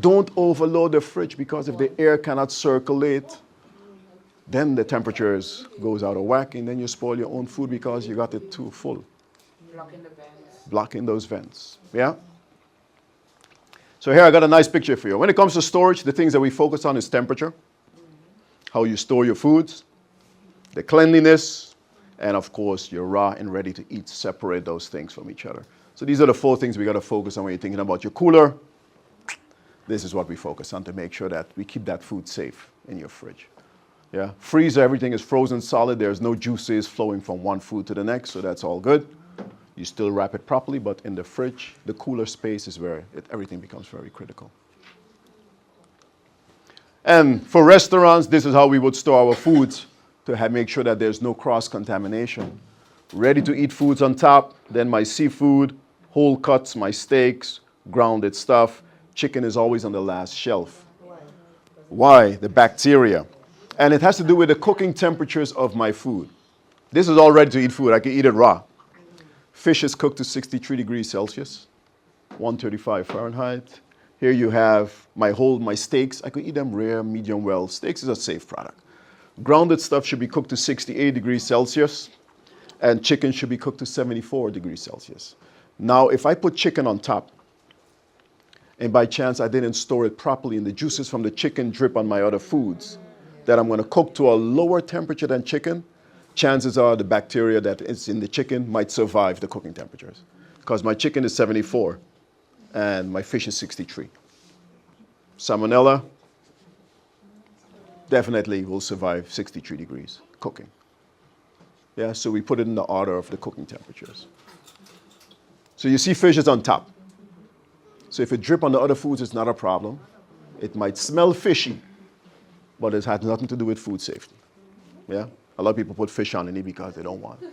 Don't overload the fridge because if the air cannot circulate, then the temperature goes out of whack, and then you spoil your own food because you got it too full. Blocking the vents. Blocking those vents. Yeah? So here I got a nice picture for you. When it comes to storage, the things that we focus on is temperature, how you store your foods, the cleanliness, and of course, your raw and ready to eat. Separate those things from each other. So these are the 4 things we got to focus on when you're thinking about your cooler. This is what we focus on to make sure that we keep that food safe in your fridge. Yeah? Freezer, everything is frozen solid. There's no juices flowing from one food to the next, so that's all good. You still wrap it properly, but in the fridge, the cooler space is where everything becomes very critical. And for restaurants, this is how we would store our foods to make sure that there's no cross-contamination. Ready-to-eat foods on top, then my seafood, whole cuts, my steaks, grounded stuff. Chicken is always on the last shelf. Why? The bacteria. And it has to do with the cooking temperatures of my food. This is all ready-to-eat food. I can eat it raw. Fish is cooked to 63 degrees Celsius, 135 Fahrenheit. Here you have my steaks. I could eat them rare, medium well. Steaks is a safe product. Grounded stuff should be cooked to 68 degrees Celsius, and chicken should be cooked to 74 degrees Celsius. Now, if I put chicken on top, and by chance I didn't store it properly, and the juices from the chicken drip on my other foods that I'm going to cook to a lower temperature than chicken, chances are the bacteria that is in the chicken might survive the cooking temperatures. Because my chicken is 74, and my fish is 63. Salmonella definitely will survive 63 degrees cooking. Yeah, so we put it in the order of the cooking temperatures. So you see fish is on top. So if it drip on the other foods, it's not a problem. It might smell fishy, but it has nothing to do with food safety. Yeah? A lot of people put fish on it because they don't want it.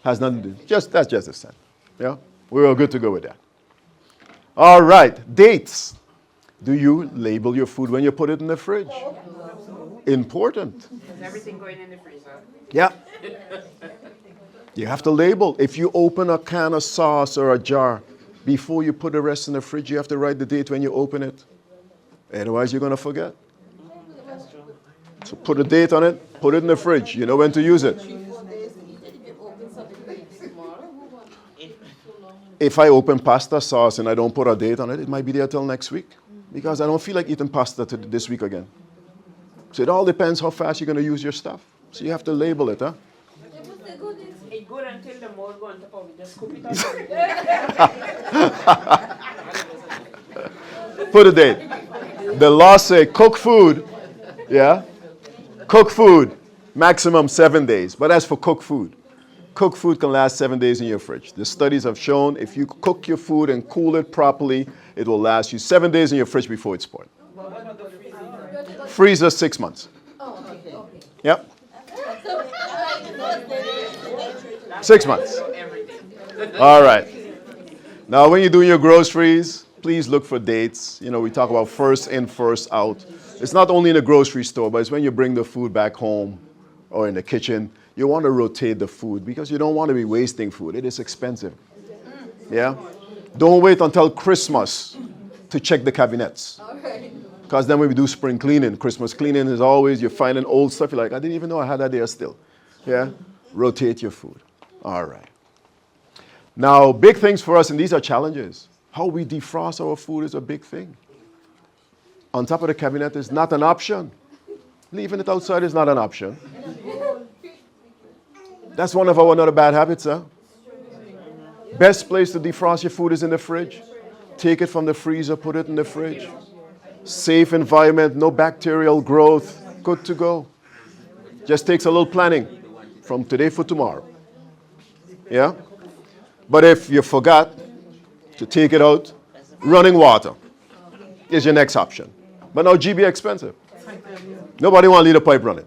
Has nothing to do. That's just a scent. Yeah? We're all good to go with that. All right, dates. Do you label your food when you put it in the fridge? Important. Is everything going in the freezer? Yeah. You have to label. If you open a can of sauce or a jar, before you put the rest in the fridge, you have to write the date when you open it. Otherwise, you're going to forget. So put a date on it, put it in the fridge. You know when to use it. If I open pasta sauce and I don't put a date on it, it might be there till next week. Because I don't feel like eating pasta this week again. So it all depends how fast you're going to use your stuff. So you have to label it, huh? It's good until the mold go on top of it. Just scoop it up. Put a date. The law say cook food, yeah? Cook food, maximum 7 days. But that's for cooked food. Cooked food can last 7 days in your fridge. The studies have shown if you cook your food and cool it properly, it will last you 7 days in your fridge before it's spoiled. Freezer 6 months. Yep. 6 months. All right. Now, when you're doing your groceries, please look for dates. You know, we talk about first in, first out. It's not only in the grocery store, but it's when you bring the food back home or in the kitchen. You want to rotate the food because you don't want to be wasting food. It is expensive. Yeah? Don't wait until Christmas to check the cabinets. Because then when we do spring cleaning, Christmas cleaning is always, you're finding old stuff. You're like, I didn't even know I had that there still. Yeah? Rotate your food. All right. Now, big things for us, and these are challenges. How we defrost our food is a big thing. On top of the cabinet is not an option. Leaving it outside is not an option. That's one of our another bad habits, huh? Best place to defrost your food is in the fridge. Take it from the freezer, put it in the fridge. Safe environment, no bacterial growth, good to go. Just takes a little planning from today for tomorrow. Yeah? But if you forgot to take it out, running water is your next option. But now GB expensive. Nobody want to leave the pipe running.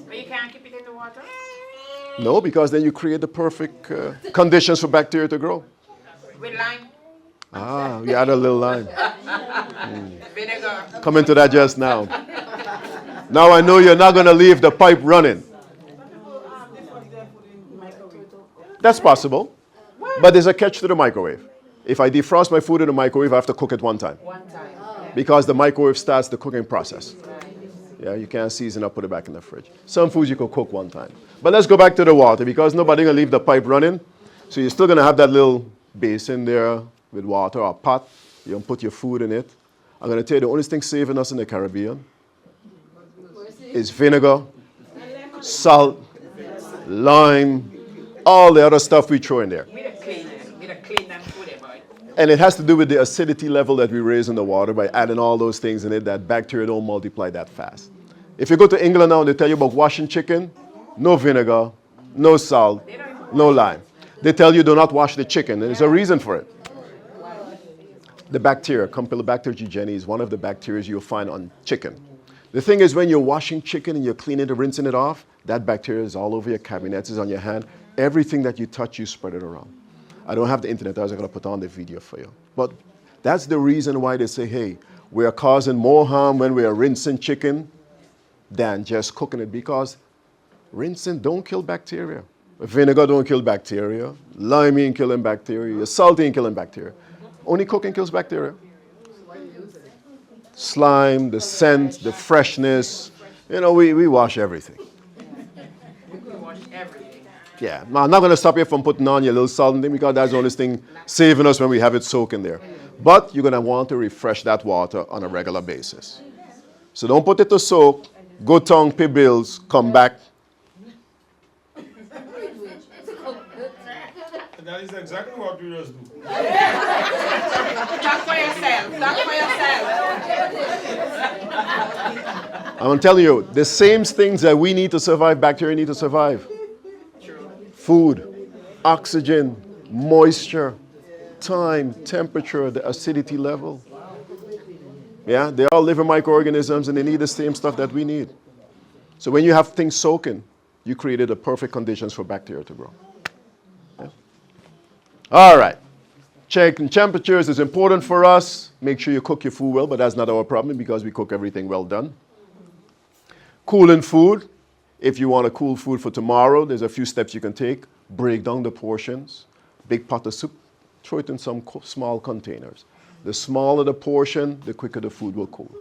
But you can't keep it in the water? No, because then you create the perfect conditions for bacteria to grow. With lime? Ah, you add a little lime. Vinegar? Come into that just now. Now I know you're not going to leave the pipe running. That's possible. But there's a catch to the microwave. If I defrost my food in the microwave, I have to cook it one time. One time. Because the microwave starts the cooking process. Yeah, you can't season up, put it back in the fridge. Some foods you can cook one time. But let's go back to the water because nobody's going to leave the pipe running. So you're still going to have that little basin there with water or pot. You don't put your food in it. I'm going to tell you the only thing saving us in the Caribbean is vinegar, salt, lime, all the other stuff we throw in there. With a clean and food, boy. And it has to do with the acidity level that we raise in the water by adding all those things in it that bacteria don't multiply that fast. If you go to England now and they tell you about washing chicken, no vinegar, no salt, no lime. They tell you do not wash the chicken, and there's a reason for it. The bacteria, Campylobacter jejuni, is one of the bacteria you'll find on chicken. The thing is when you're washing chicken and you're cleaning it, rinsing it off, that bacteria is all over your cabinets, is on your hand. Everything that you touch, you spread it around. I don't have the internet, I was going to put on the video for you. But that's the reason why they say, hey, we are causing more harm when we are rinsing chicken than just cooking it, because rinsing don't kill bacteria. Vinegar don't kill bacteria. Lime ain't killing bacteria. Salt ain't killing bacteria. Only cooking kills bacteria. Slime, the scent, the freshness. You know, we wash everything. We wash everything. Yeah, now, I'm not going to stop you from putting on your little salt and thing because that's the only thing saving us when we have it soaked in there. But you're going to want to refresh that water on a regular basis. So don't put it to soak. Go tongue, pay bills, come back. That is exactly what we just do. Talk for yourself. Talk for yourself. I'm telling you, the same things that we need to survive, bacteria need to survive. Food, oxygen, moisture, time, temperature, the acidity level. Yeah, they all live in microorganisms and they need the same stuff that we need. So when you have things soaking, you created the perfect conditions for bacteria to grow. Yeah. All right. Checking temperatures is important for us. Make sure you cook your food well, but that's not our problem because we cook everything well done. Cooling food. If you want to cool food for tomorrow, there's a few steps you can take. Break down the portions. Big pot of soup, throw it in some small containers. The smaller the portion, the quicker the food will cool.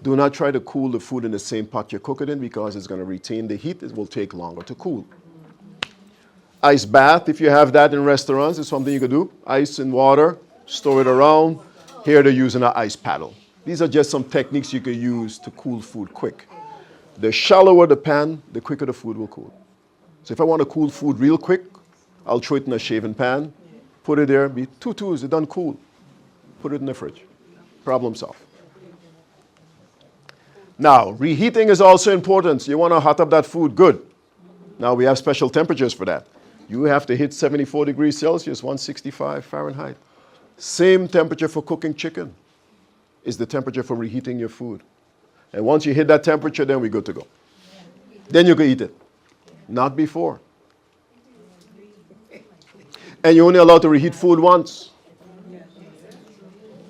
Do not try to cool the food in the same pot you cook it in because it's going to retain the heat. It will take longer to cool. Ice bath, if you have that in restaurants, is something you could do. Ice in water, store it around. Here they're using an ice paddle. These are just some techniques you can use to cool food quick. The shallower the pan, the quicker the food will cool. So if I want to cool food real quick, I'll throw it in a shaving pan, put it there, be 2 2s, it's done cool. Put it in the fridge. Problem solved. Now, reheating is also important. So you want to hot up that food good. Now, we have special temperatures for that. You have to hit 74 degrees Celsius, 165 Fahrenheit. Same temperature for cooking chicken is the temperature for reheating your food. And once you hit that temperature, then we're good to go. Then you can eat it. Not before. And you're only allowed to reheat food once.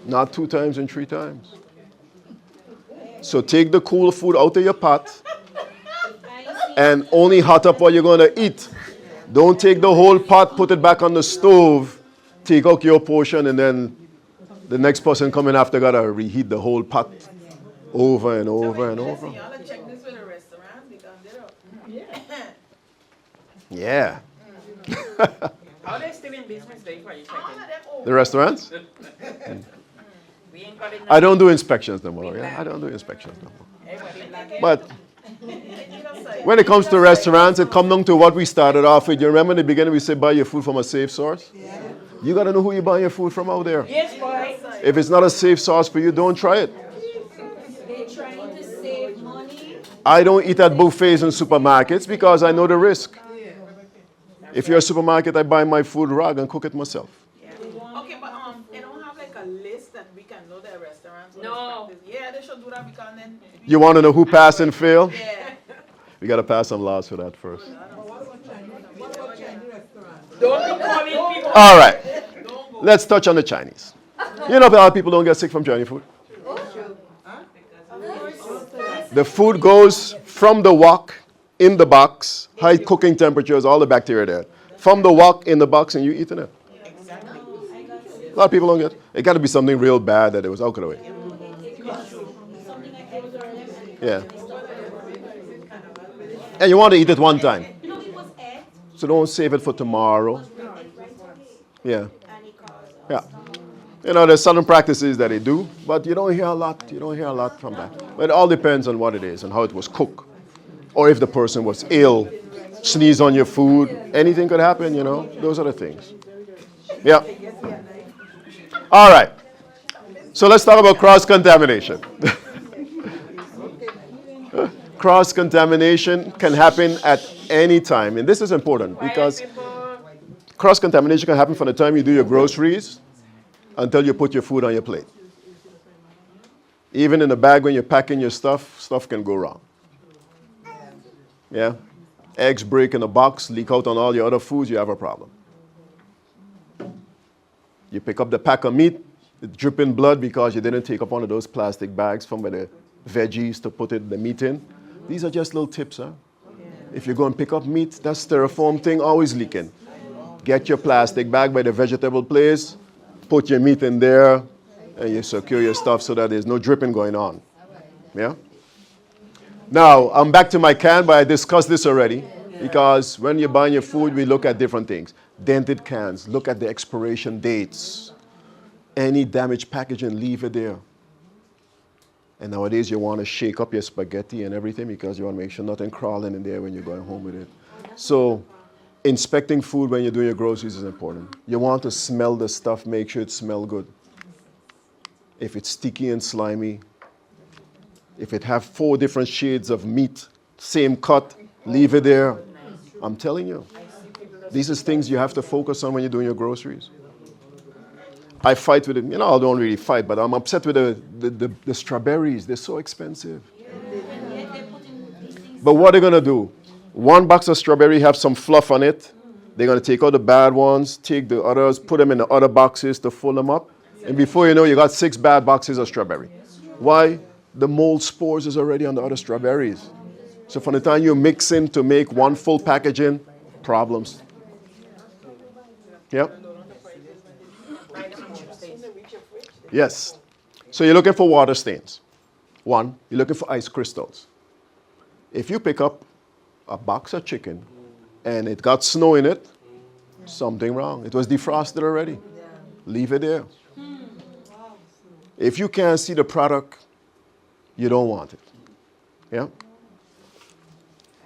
Not 2 times and 3 times. So take the cool food out of your pot and only hot up what you're going to eat. Don't take the whole pot, put it back on the stove, take out your portion, and then the next person coming after got to reheat the whole pot over and over and over. You ought to check this with a restaurant because they don't. Yeah. How they still in business day for you checking? The restaurants? We ain't got enough. I don't do inspections no more. Yeah? I don't do inspections no more. Everybody black. But when it comes to restaurants, it comes down to what we started off with. You remember in the beginning we said buy your food from a safe source? Yeah. You got to know who you buy your food from out there. Yes, boy. If it's not a safe source for you, don't try it. They're trying to save money. I don't eat at buffets in supermarkets because I know the risk. If you're a supermarket, I buy my food raw and cook it myself. Okay, but they don't have like a list that we can know their restaurants. No. Yeah, they should do that because then. You want to know who passed and failed? Yeah. We got to pass some laws for that first. Don't be calling people. All right. Let's touch on the Chinese. You know how people don't get sick from Chinese food? The food goes from the wok in the box, high cooking temperatures, all the bacteria there. From the wok in the box and you eating it. A lot of people don't get it. It got to be something real bad that it was out of the way. Yeah. And you want to eat it one time. So don't save it for tomorrow. Yeah. Yeah. You know, there's certain practices that they do, but you don't hear a lot. You don't hear a lot from that. But it all depends on what it is and how it was cooked. Or if the person was ill, sneeze on your food, anything could happen, you know. Those are the things. Yeah. All right. So let's talk about cross-contamination. Cross-contamination can happen at any time. And this is important because cross-contamination can happen from the time you do your groceries until you put your food on your plate. Even in the bag when you're packing your stuff can go wrong. Yeah? Eggs break in the box, leak out on all your other foods, you have a problem. You pick up the pack of meat, it's dripping blood because you didn't take up one of those plastic bags from where the veggies to put the meat in. These are just little tips, huh? If you go and pick up meat, that styrofoam thing always leaking. Get your plastic bag by the vegetable place, put your meat in there, and you secure your stuff so that there's no dripping going on. Yeah? Now, I'm back to my can, but I discussed this already. Because when you're buying your food, we look at different things. Dented cans, look at the expiration dates. Any damaged packaging, leave it there. And nowadays you want to shake up your spaghetti and everything because you want to make sure nothing crawling in there when you're going home with it. So inspecting food when you're doing your groceries is important. You want to smell the stuff, make sure it smells good. If it's sticky and slimy, if it have 4 different shades of meat, same cut, leave it there. I'm telling you, these are things you have to focus on when you're doing your groceries. I fight with it. You know, I don't really fight, but I'm upset with the strawberries. They're so expensive. But what are they going to do? 1 box of strawberry have some fluff on it. They're going to take out the bad ones, take the others, put them in the other boxes to fill them up. And before you know, you got 6 bad boxes of strawberry. Why? The mold spores is already on the other strawberries. So from the time you're mixing to make one full packaging, problems. Yep. Yes. So you're looking for water stains. One, you're looking for ice crystals. If you pick up a box of chicken and it got snow in it, something wrong. It was defrosted already. Leave it there. If you can't see the product, you don't want it. Yeah?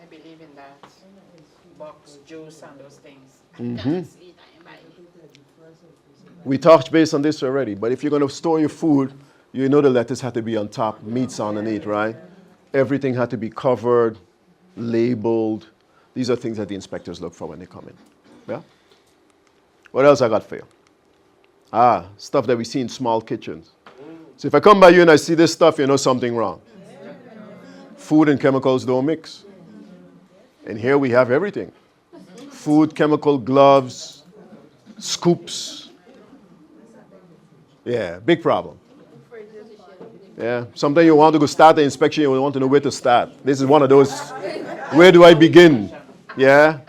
I believe in that. Box juice and those things. We talked based on this already, but if you're going to store your food, you know the lettuce had to be on top, meats underneath, right? Everything had to be covered, labeled. These are things that the inspectors look for when they come in. Yeah? What else I got for you? Stuff that we see in small kitchens. So if I come by you and I see this stuff, you know something wrong. Food and chemicals don't mix. And here we have everything. Food, chemical, gloves, scoops. Yeah, big problem. Yeah, sometimes you want to go start the inspection, you want to know where to start. This is one of those, where do I begin? Yeah?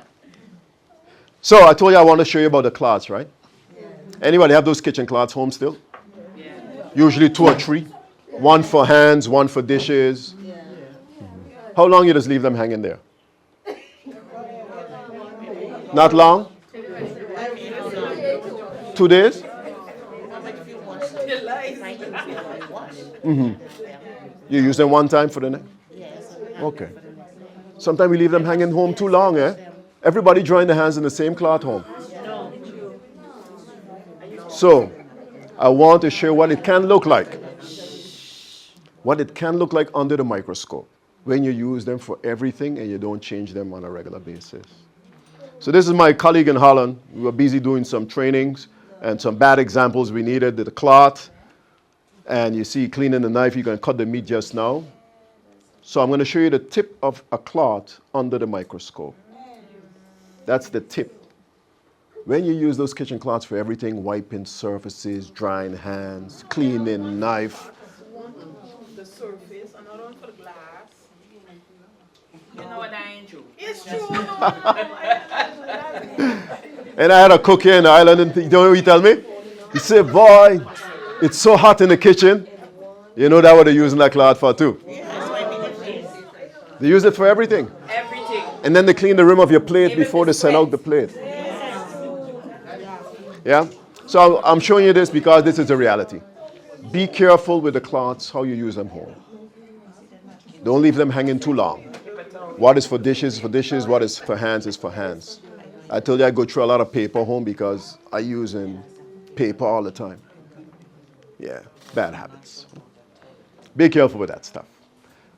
So I told you I want to show you about the cloths, right? Anybody have those kitchen cloths home still? Usually 2 or 3. One for hands, one for dishes. How long you just leave them hanging there? Not long? 2 days? You use them one time for the next? Okay. Sometimes we leave them hanging home too long, eh? Everybody drying their hands in the same cloth home. So, I want to show what it can look like. What it can look like under the microscope when you use them for everything and you don't change them on a regular basis. So this is my colleague in Holland. We were busy doing some trainings and some bad examples we needed. The cloth, and you see cleaning the knife, you can cut the meat just now. So I'm going to show you the tip of a cloth under the microscope. That's the tip. When you use those kitchen cloths for everything, wiping surfaces, drying hands, cleaning knife. The surface, another one for the glass. You know what I ain't true. It's true. And I had a cook here in the island, and you know what he tell me? He said, boy, it's so hot in the kitchen. You know that what they're using that cloth for too. They use it for everything. Everything. And then they clean the rim of your plate before they send out the plate. Yeah? So I'm showing you this because this is a reality. Be careful with the cloths, how you use them home. Don't leave them hanging too long. What is for dishes, what is for hands is for hands. I told you I go through a lot of paper home because I use paper all the time. Yeah, bad habits. Be careful with that stuff.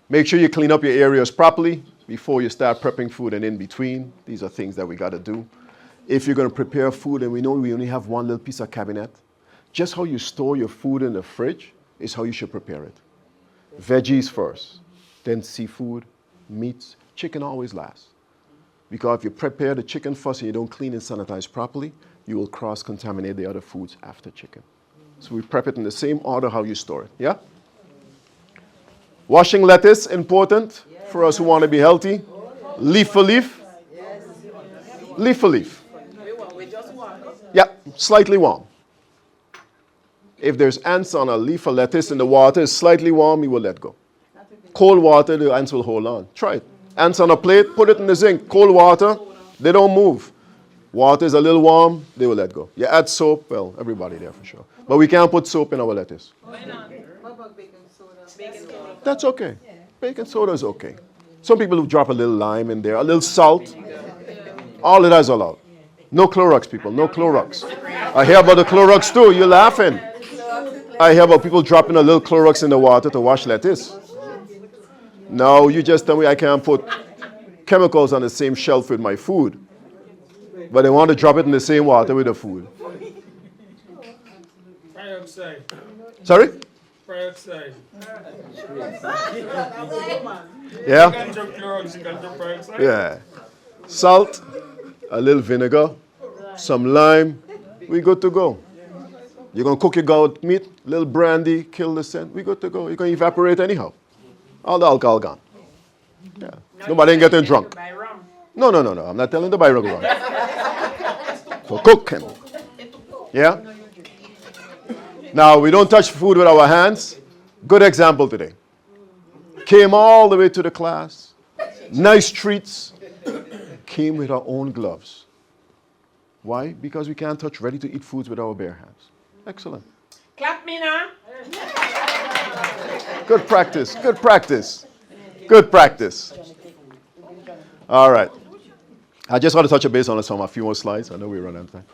Make sure you clean up your areas properly before you start prepping food and in between. These are things that we got to do. If you're going to prepare food, and we know we only have one little piece of cabinet, just how you store your food in the fridge is how you should prepare it. Veggies first, then seafood, meats. Chicken always lasts. Because if you prepare the chicken first and you don't clean and sanitize properly, you will cross-contaminate the other foods after chicken. So we prep it in the same order how you store it, yeah? Washing lettuce, important for us who want to be healthy. Leaf for leaf. Leaf for leaf. Yeah, slightly warm. If there's ants on a leaf of lettuce and the water is slightly warm, you will let go. Cold water, the ants will hold on. Try it. Ants on a plate, put it in the zinc. Cold water, they don't move. Water is a little warm, they will let go. You add soap, well, everybody there for sure. But we can't put soap in our lettuce. Why not? What about baking soda? Baking soda. That's okay. Baking soda is okay. Some people who drop a little lime in there, a little salt. All of that is allowed. No Clorox, people, no Clorox. I hear about the Clorox too, you're laughing. I hear about people dropping a little Clorox in the water to wash lettuce. No, you just tell me I can't put chemicals on the same shelf with my food. But they want to drop it in the same water with the food. Peroxide. Sorry? Peroxide. Yeah? You can drop Clorox, you can drop peroxide. Yeah. Salt, a little vinegar, some lime, we good to go. You're going to cook your goat meat, little brandy, kill the scent, we good to go. You're going to evaporate anyhow. All the alcohol gone. Yeah. Now Nobody ain't you're getting telling drunk. to buy rum. No. I'm not telling the buy rum. For cooking. Yeah? Now, we don't touch food with our hands. Good example today. Came all the way to the class. Nice treats. Came with our own gloves. Why? Because we can't touch ready-to-eat foods with our bare hands. Excellent. Clap me now. Good practice. Good practice. Good practice. All right. I just want to touch a base on some a few more slides. I know we run out of time.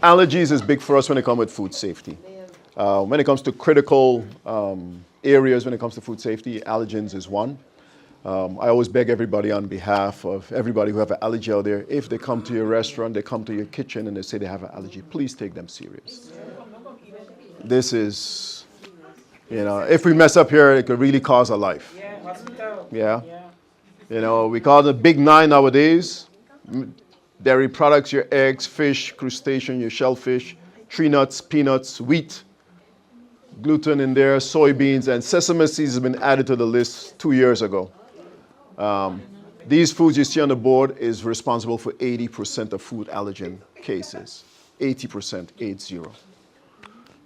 Allergies is big for us when it comes with food safety. When it comes to critical areas, when it comes to food safety, allergens is one. I always beg everybody on behalf of everybody who have an allergy out there, if they come to your restaurant, they come to your kitchen and they say they have an allergy, please take them serious. This is, if we mess up here, it could really cause a life. Yeah, hospital. Yeah. We call it Big Nine nowadays. Dairy products, your eggs, fish, crustacean, your shellfish, tree nuts, peanuts, wheat, gluten in there, soybeans, and sesame seeds have been added to the list 2 years ago. These foods you see on the board is responsible for 80% of food allergen cases. 80%, 80.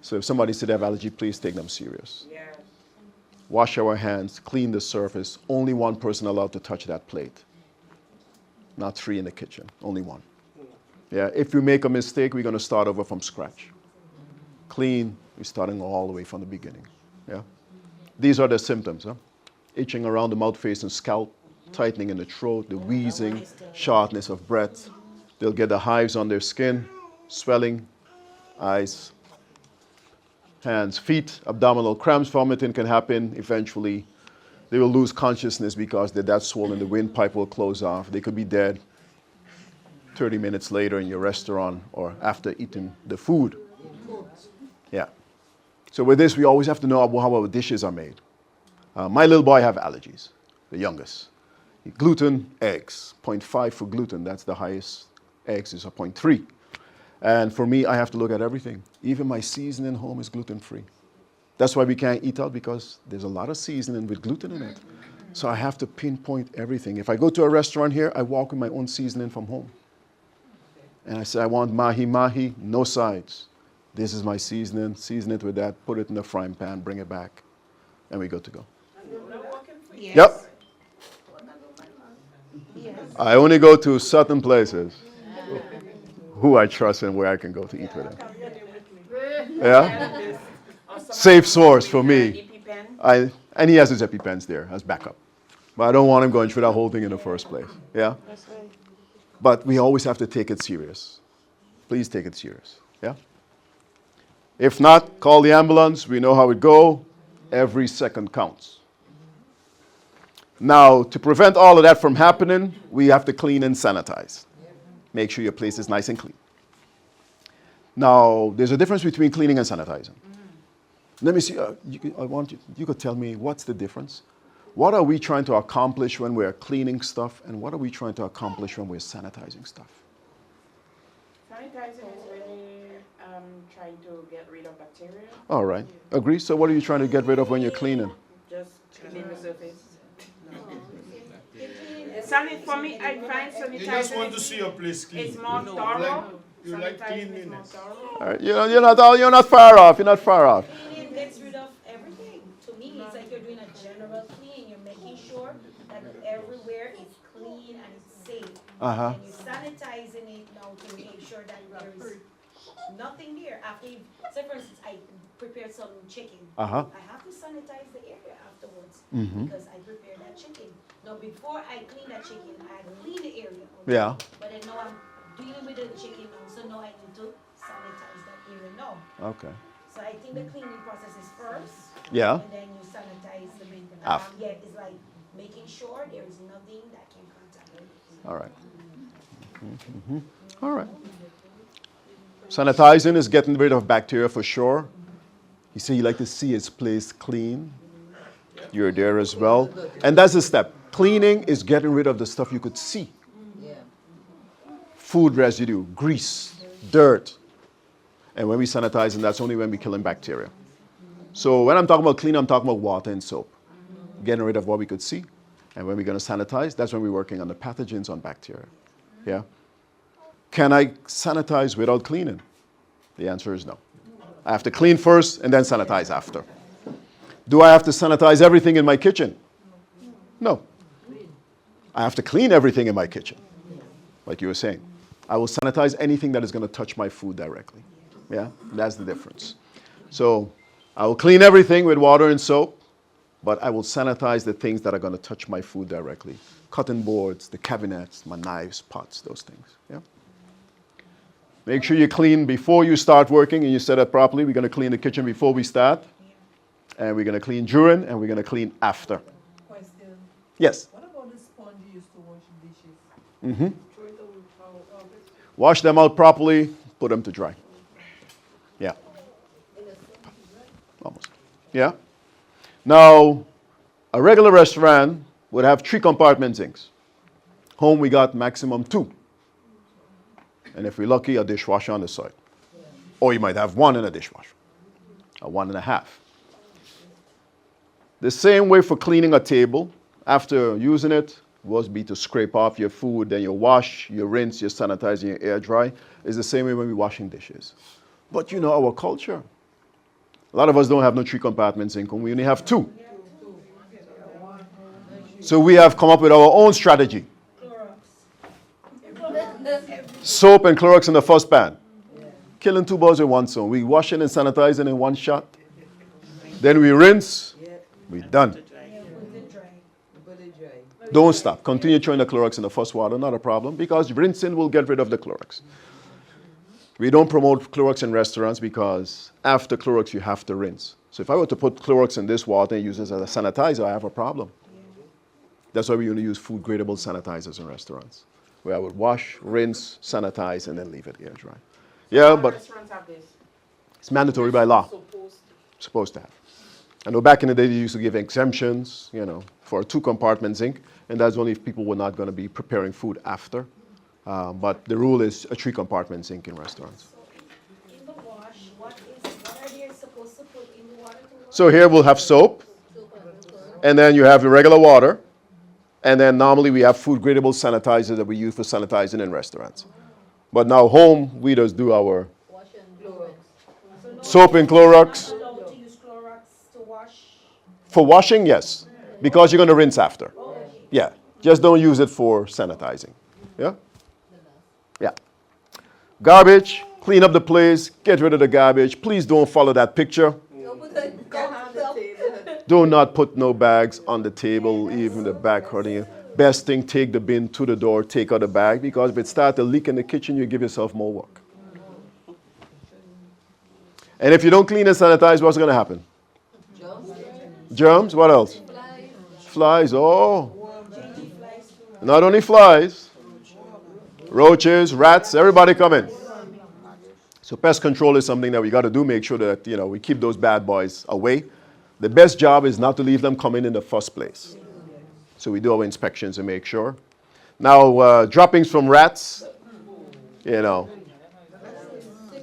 So if somebody said they have allergy, please take them serious. Yeah. Wash our hands, clean the surface. Only one person allowed to touch that plate. Not 3 in the kitchen, only one. Yeah, if we make a mistake, we're going to start over from scratch. Clean, we're starting all the way from the beginning. Yeah. These are the symptoms. Huh? Itching around the mouth, face, and scalp, tightening in the throat, the wheezing, shortness of breath. They'll get the hives on their skin, swelling, eyes, hands, feet, abdominal cramps, vomiting can happen eventually. They will lose consciousness because they're that swollen, the windpipe will close off. They could be dead 30 minutes later in your restaurant or after eating the food. Yeah. So with this, we always have to know how our dishes are made. My little boy have allergies, the youngest. Gluten, eggs, 0.5 for gluten, that's the highest. Eggs is a 0.3. And for me, I have to look at everything. Even my seasoning home is gluten-free. That's why we can't eat out, because there's a lot of seasoning with gluten in it. So I have to pinpoint everything. If I go to a restaurant here, I walk with my own seasoning from home. And I say, I want mahi-mahi, no sides. This is my seasoning, season it with that, put it in the frying pan, bring it back, and we good to go. Yes. Yep. I only go to certain places who I trust and where I can go to eat with them. Yeah? Safe source for me. And he has his EpiPens there as backup. But I don't want him going through that whole thing in the first place. Yeah? But we always have to take it serious. Please take it serious. Yeah? If not, call the ambulance. We know how it goes. Every second counts. Now, to prevent all of that from happening, we have to clean and sanitize. Make sure your place is nice and clean. Now, there's a difference between cleaning and sanitizing. Let me see. You could tell me what's the difference. What are we trying to accomplish when we're cleaning stuff, and what are we trying to accomplish when we're sanitizing stuff? Sanitizing is really trying to get rid of bacteria. All right. Agree. So what are you trying to get rid of when you're cleaning? Just clean the surface. For me, I find sanitizing. You just want to see your place clean. It's more thorough. You like Sanitizing is more cleanliness. thorough. All right. You're not far off. You're not far off. Cleaning gets rid of everything. To me, it's like you're doing a general clean. You're making sure that everywhere is clean and safe. Uh-huh. And you're sanitizing it now to make sure that there is nothing there. After you, say for instance, I prepared some chicken. Uh-huh. I have to sanitize the area afterwards because I prepared that chicken. Now, before I clean that chicken, I clean the area. Okay? Yeah. But then now I'm dealing with the chicken now, so now I need to sanitize that area now. Okay. So I think the cleaning process is first. Yeah. And then you sanitize the main. After. Yeah, it's like making sure there is nothing that can contaminate. All right. All right. Sanitizing is getting rid of bacteria for sure. You say you like to see his place clean. You're there as well. And that's the step. Cleaning is getting rid of the stuff you could see. Food residue, grease, dirt. And when we sanitizing, that's only when we're killing bacteria. So when I'm talking about clean, I'm talking about water and soap. Getting rid of what we could see. And when we're going to sanitize, that's when we're working on the pathogens, on bacteria. Yeah? Can I sanitize without cleaning? The answer is no. I have to clean first and then sanitize after. Do I have to sanitize everything in my kitchen? No. I have to clean everything in my kitchen, like you were saying. I will sanitize anything that is going to touch my food directly. Yeah? That's the difference. So I will clean everything with water and soap, but I will sanitize the things that are going to touch my food directly. Cutting boards, the cabinets, my knives, pots, those things. Yeah? Make sure you clean before you start working and you set up properly. We're going to clean the kitchen before we start. And we're going to clean during, and we're going to clean after. Question. Yes? What about the sponge you used to wash dishes? Mm-hmm. Wash them out properly, put them to dry. Yeah. Almost. Yeah? Now, a regular restaurant would have 3 compartment sinks. Home, we got maximum 2. And if we're lucky, a dishwasher on the side. Or you might have 1 in a dishwasher. A 1.5. The same way for cleaning a table, after using it, was be to scrape off your food, then you wash, you rinse, you sanitize, and you air dry. It's the same way when we're washing dishes. But you know our culture. A lot of us don't have no 3 compartment sink, we only have 2. So we have come up with our own strategy. Soap and Clorox in the first pan. Killing 2 birds with 1 stone. We wash it and sanitize it in 1 shot. Then we rinse. We're done. Don't stop. Continue throwing the Clorox in the first water, not a problem, because rinsing will get rid of the Clorox. We don't promote Clorox in restaurants because after Clorox you have to rinse. So if I were to put Clorox in this water and use it as a sanitizer, I have a problem. That's why we only use food-gradable sanitizers in restaurants, where I would wash, rinse, sanitize, and then leave it air dry. Yeah, but Restaurants have this. it's mandatory by law. Supposed to have. I know back in the day they used to give exemptions, for a 2-compartment sink, and that's only if people were not going to be preparing food after. But the rule is a 3-compartment sink in restaurants. In the wash, what are they supposed to put in the water to wash? So here we'll have soap, and then you have the regular water, and then normally we have food-gradable sanitizer that we use for sanitizing in restaurants. But now home, we just do our soap and Clorox. Allowed to use Clorox to wash? For washing, yes, because you're going to rinse after. Yeah, just don't use it for sanitizing. Yeah? Yeah. Garbage, clean up the place, get rid of the garbage. Please don't follow that picture. Do not put no bags on the table, even the back hurting you. Best thing, take the bin to the door, take out the bag, because if it starts to leak in the kitchen, you give yourself more work. And if you don't clean and sanitize, what's going to happen? Germs? What else? Flies. Oh. Not only flies, roaches, rats, everybody come in. So pest control is something that we got to do, make sure that, we keep those bad boys away. The best job is not to leave them come in the first place. So we do our inspections and make sure. Now, droppings from rats,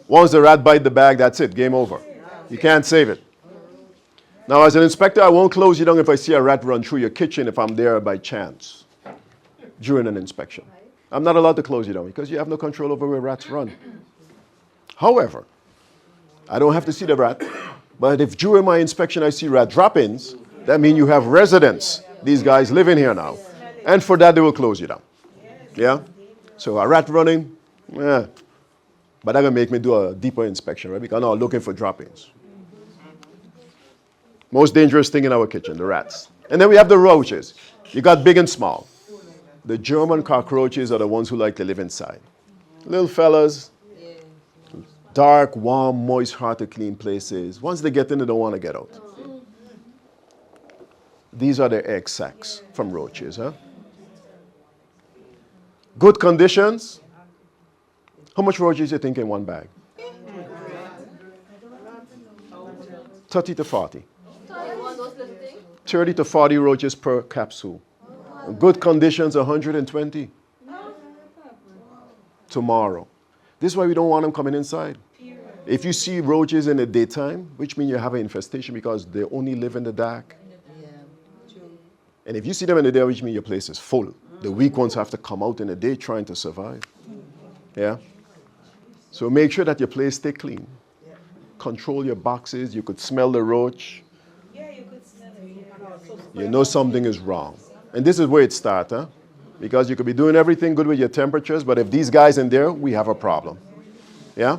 once the rat bite the bag, that's it, game over. You can't save it. Now, as an inspector, I won't close you down if I see a rat run through your kitchen if I'm there by chance during an inspection. I'm not allowed to close you down because you have no control over where rats run. However, I don't have to see the rat, but if during my inspection I see rat drop-ins, that means you have residents. These guys live in here now. And for that, they will close you down. Yeah? So a rat running, yeah. But that's going to make me do a deeper inspection, right? Because now I'm looking for drop-ins. Most dangerous thing in our kitchen, the rats. And then we have the roaches. You got big and small. The German cockroaches are the ones who like to live inside. Little fellas, dark, warm, moist, hard to clean places. Once they get in, they don't want to get out. These are the egg sacs from roaches. Huh? Good conditions. How much roaches do you think in one bag? 30 to 40. 30 to 40 roaches per capsule. Good conditions, 120. Tomorrow. This is why we don't want them coming inside. If you see roaches in the daytime, which means you have an infestation because they only live in the dark. And if you see them in the day, which means your place is full. The weak ones have to come out in the day trying to survive. Yeah? So make sure that your place stay clean. Control your boxes. You could smell the roach. Yeah, you could smell it. You know something is wrong. And this is where it starts, huh? Because you could be doing everything good with your temperatures, but if these guys in there, we have a problem. Yeah?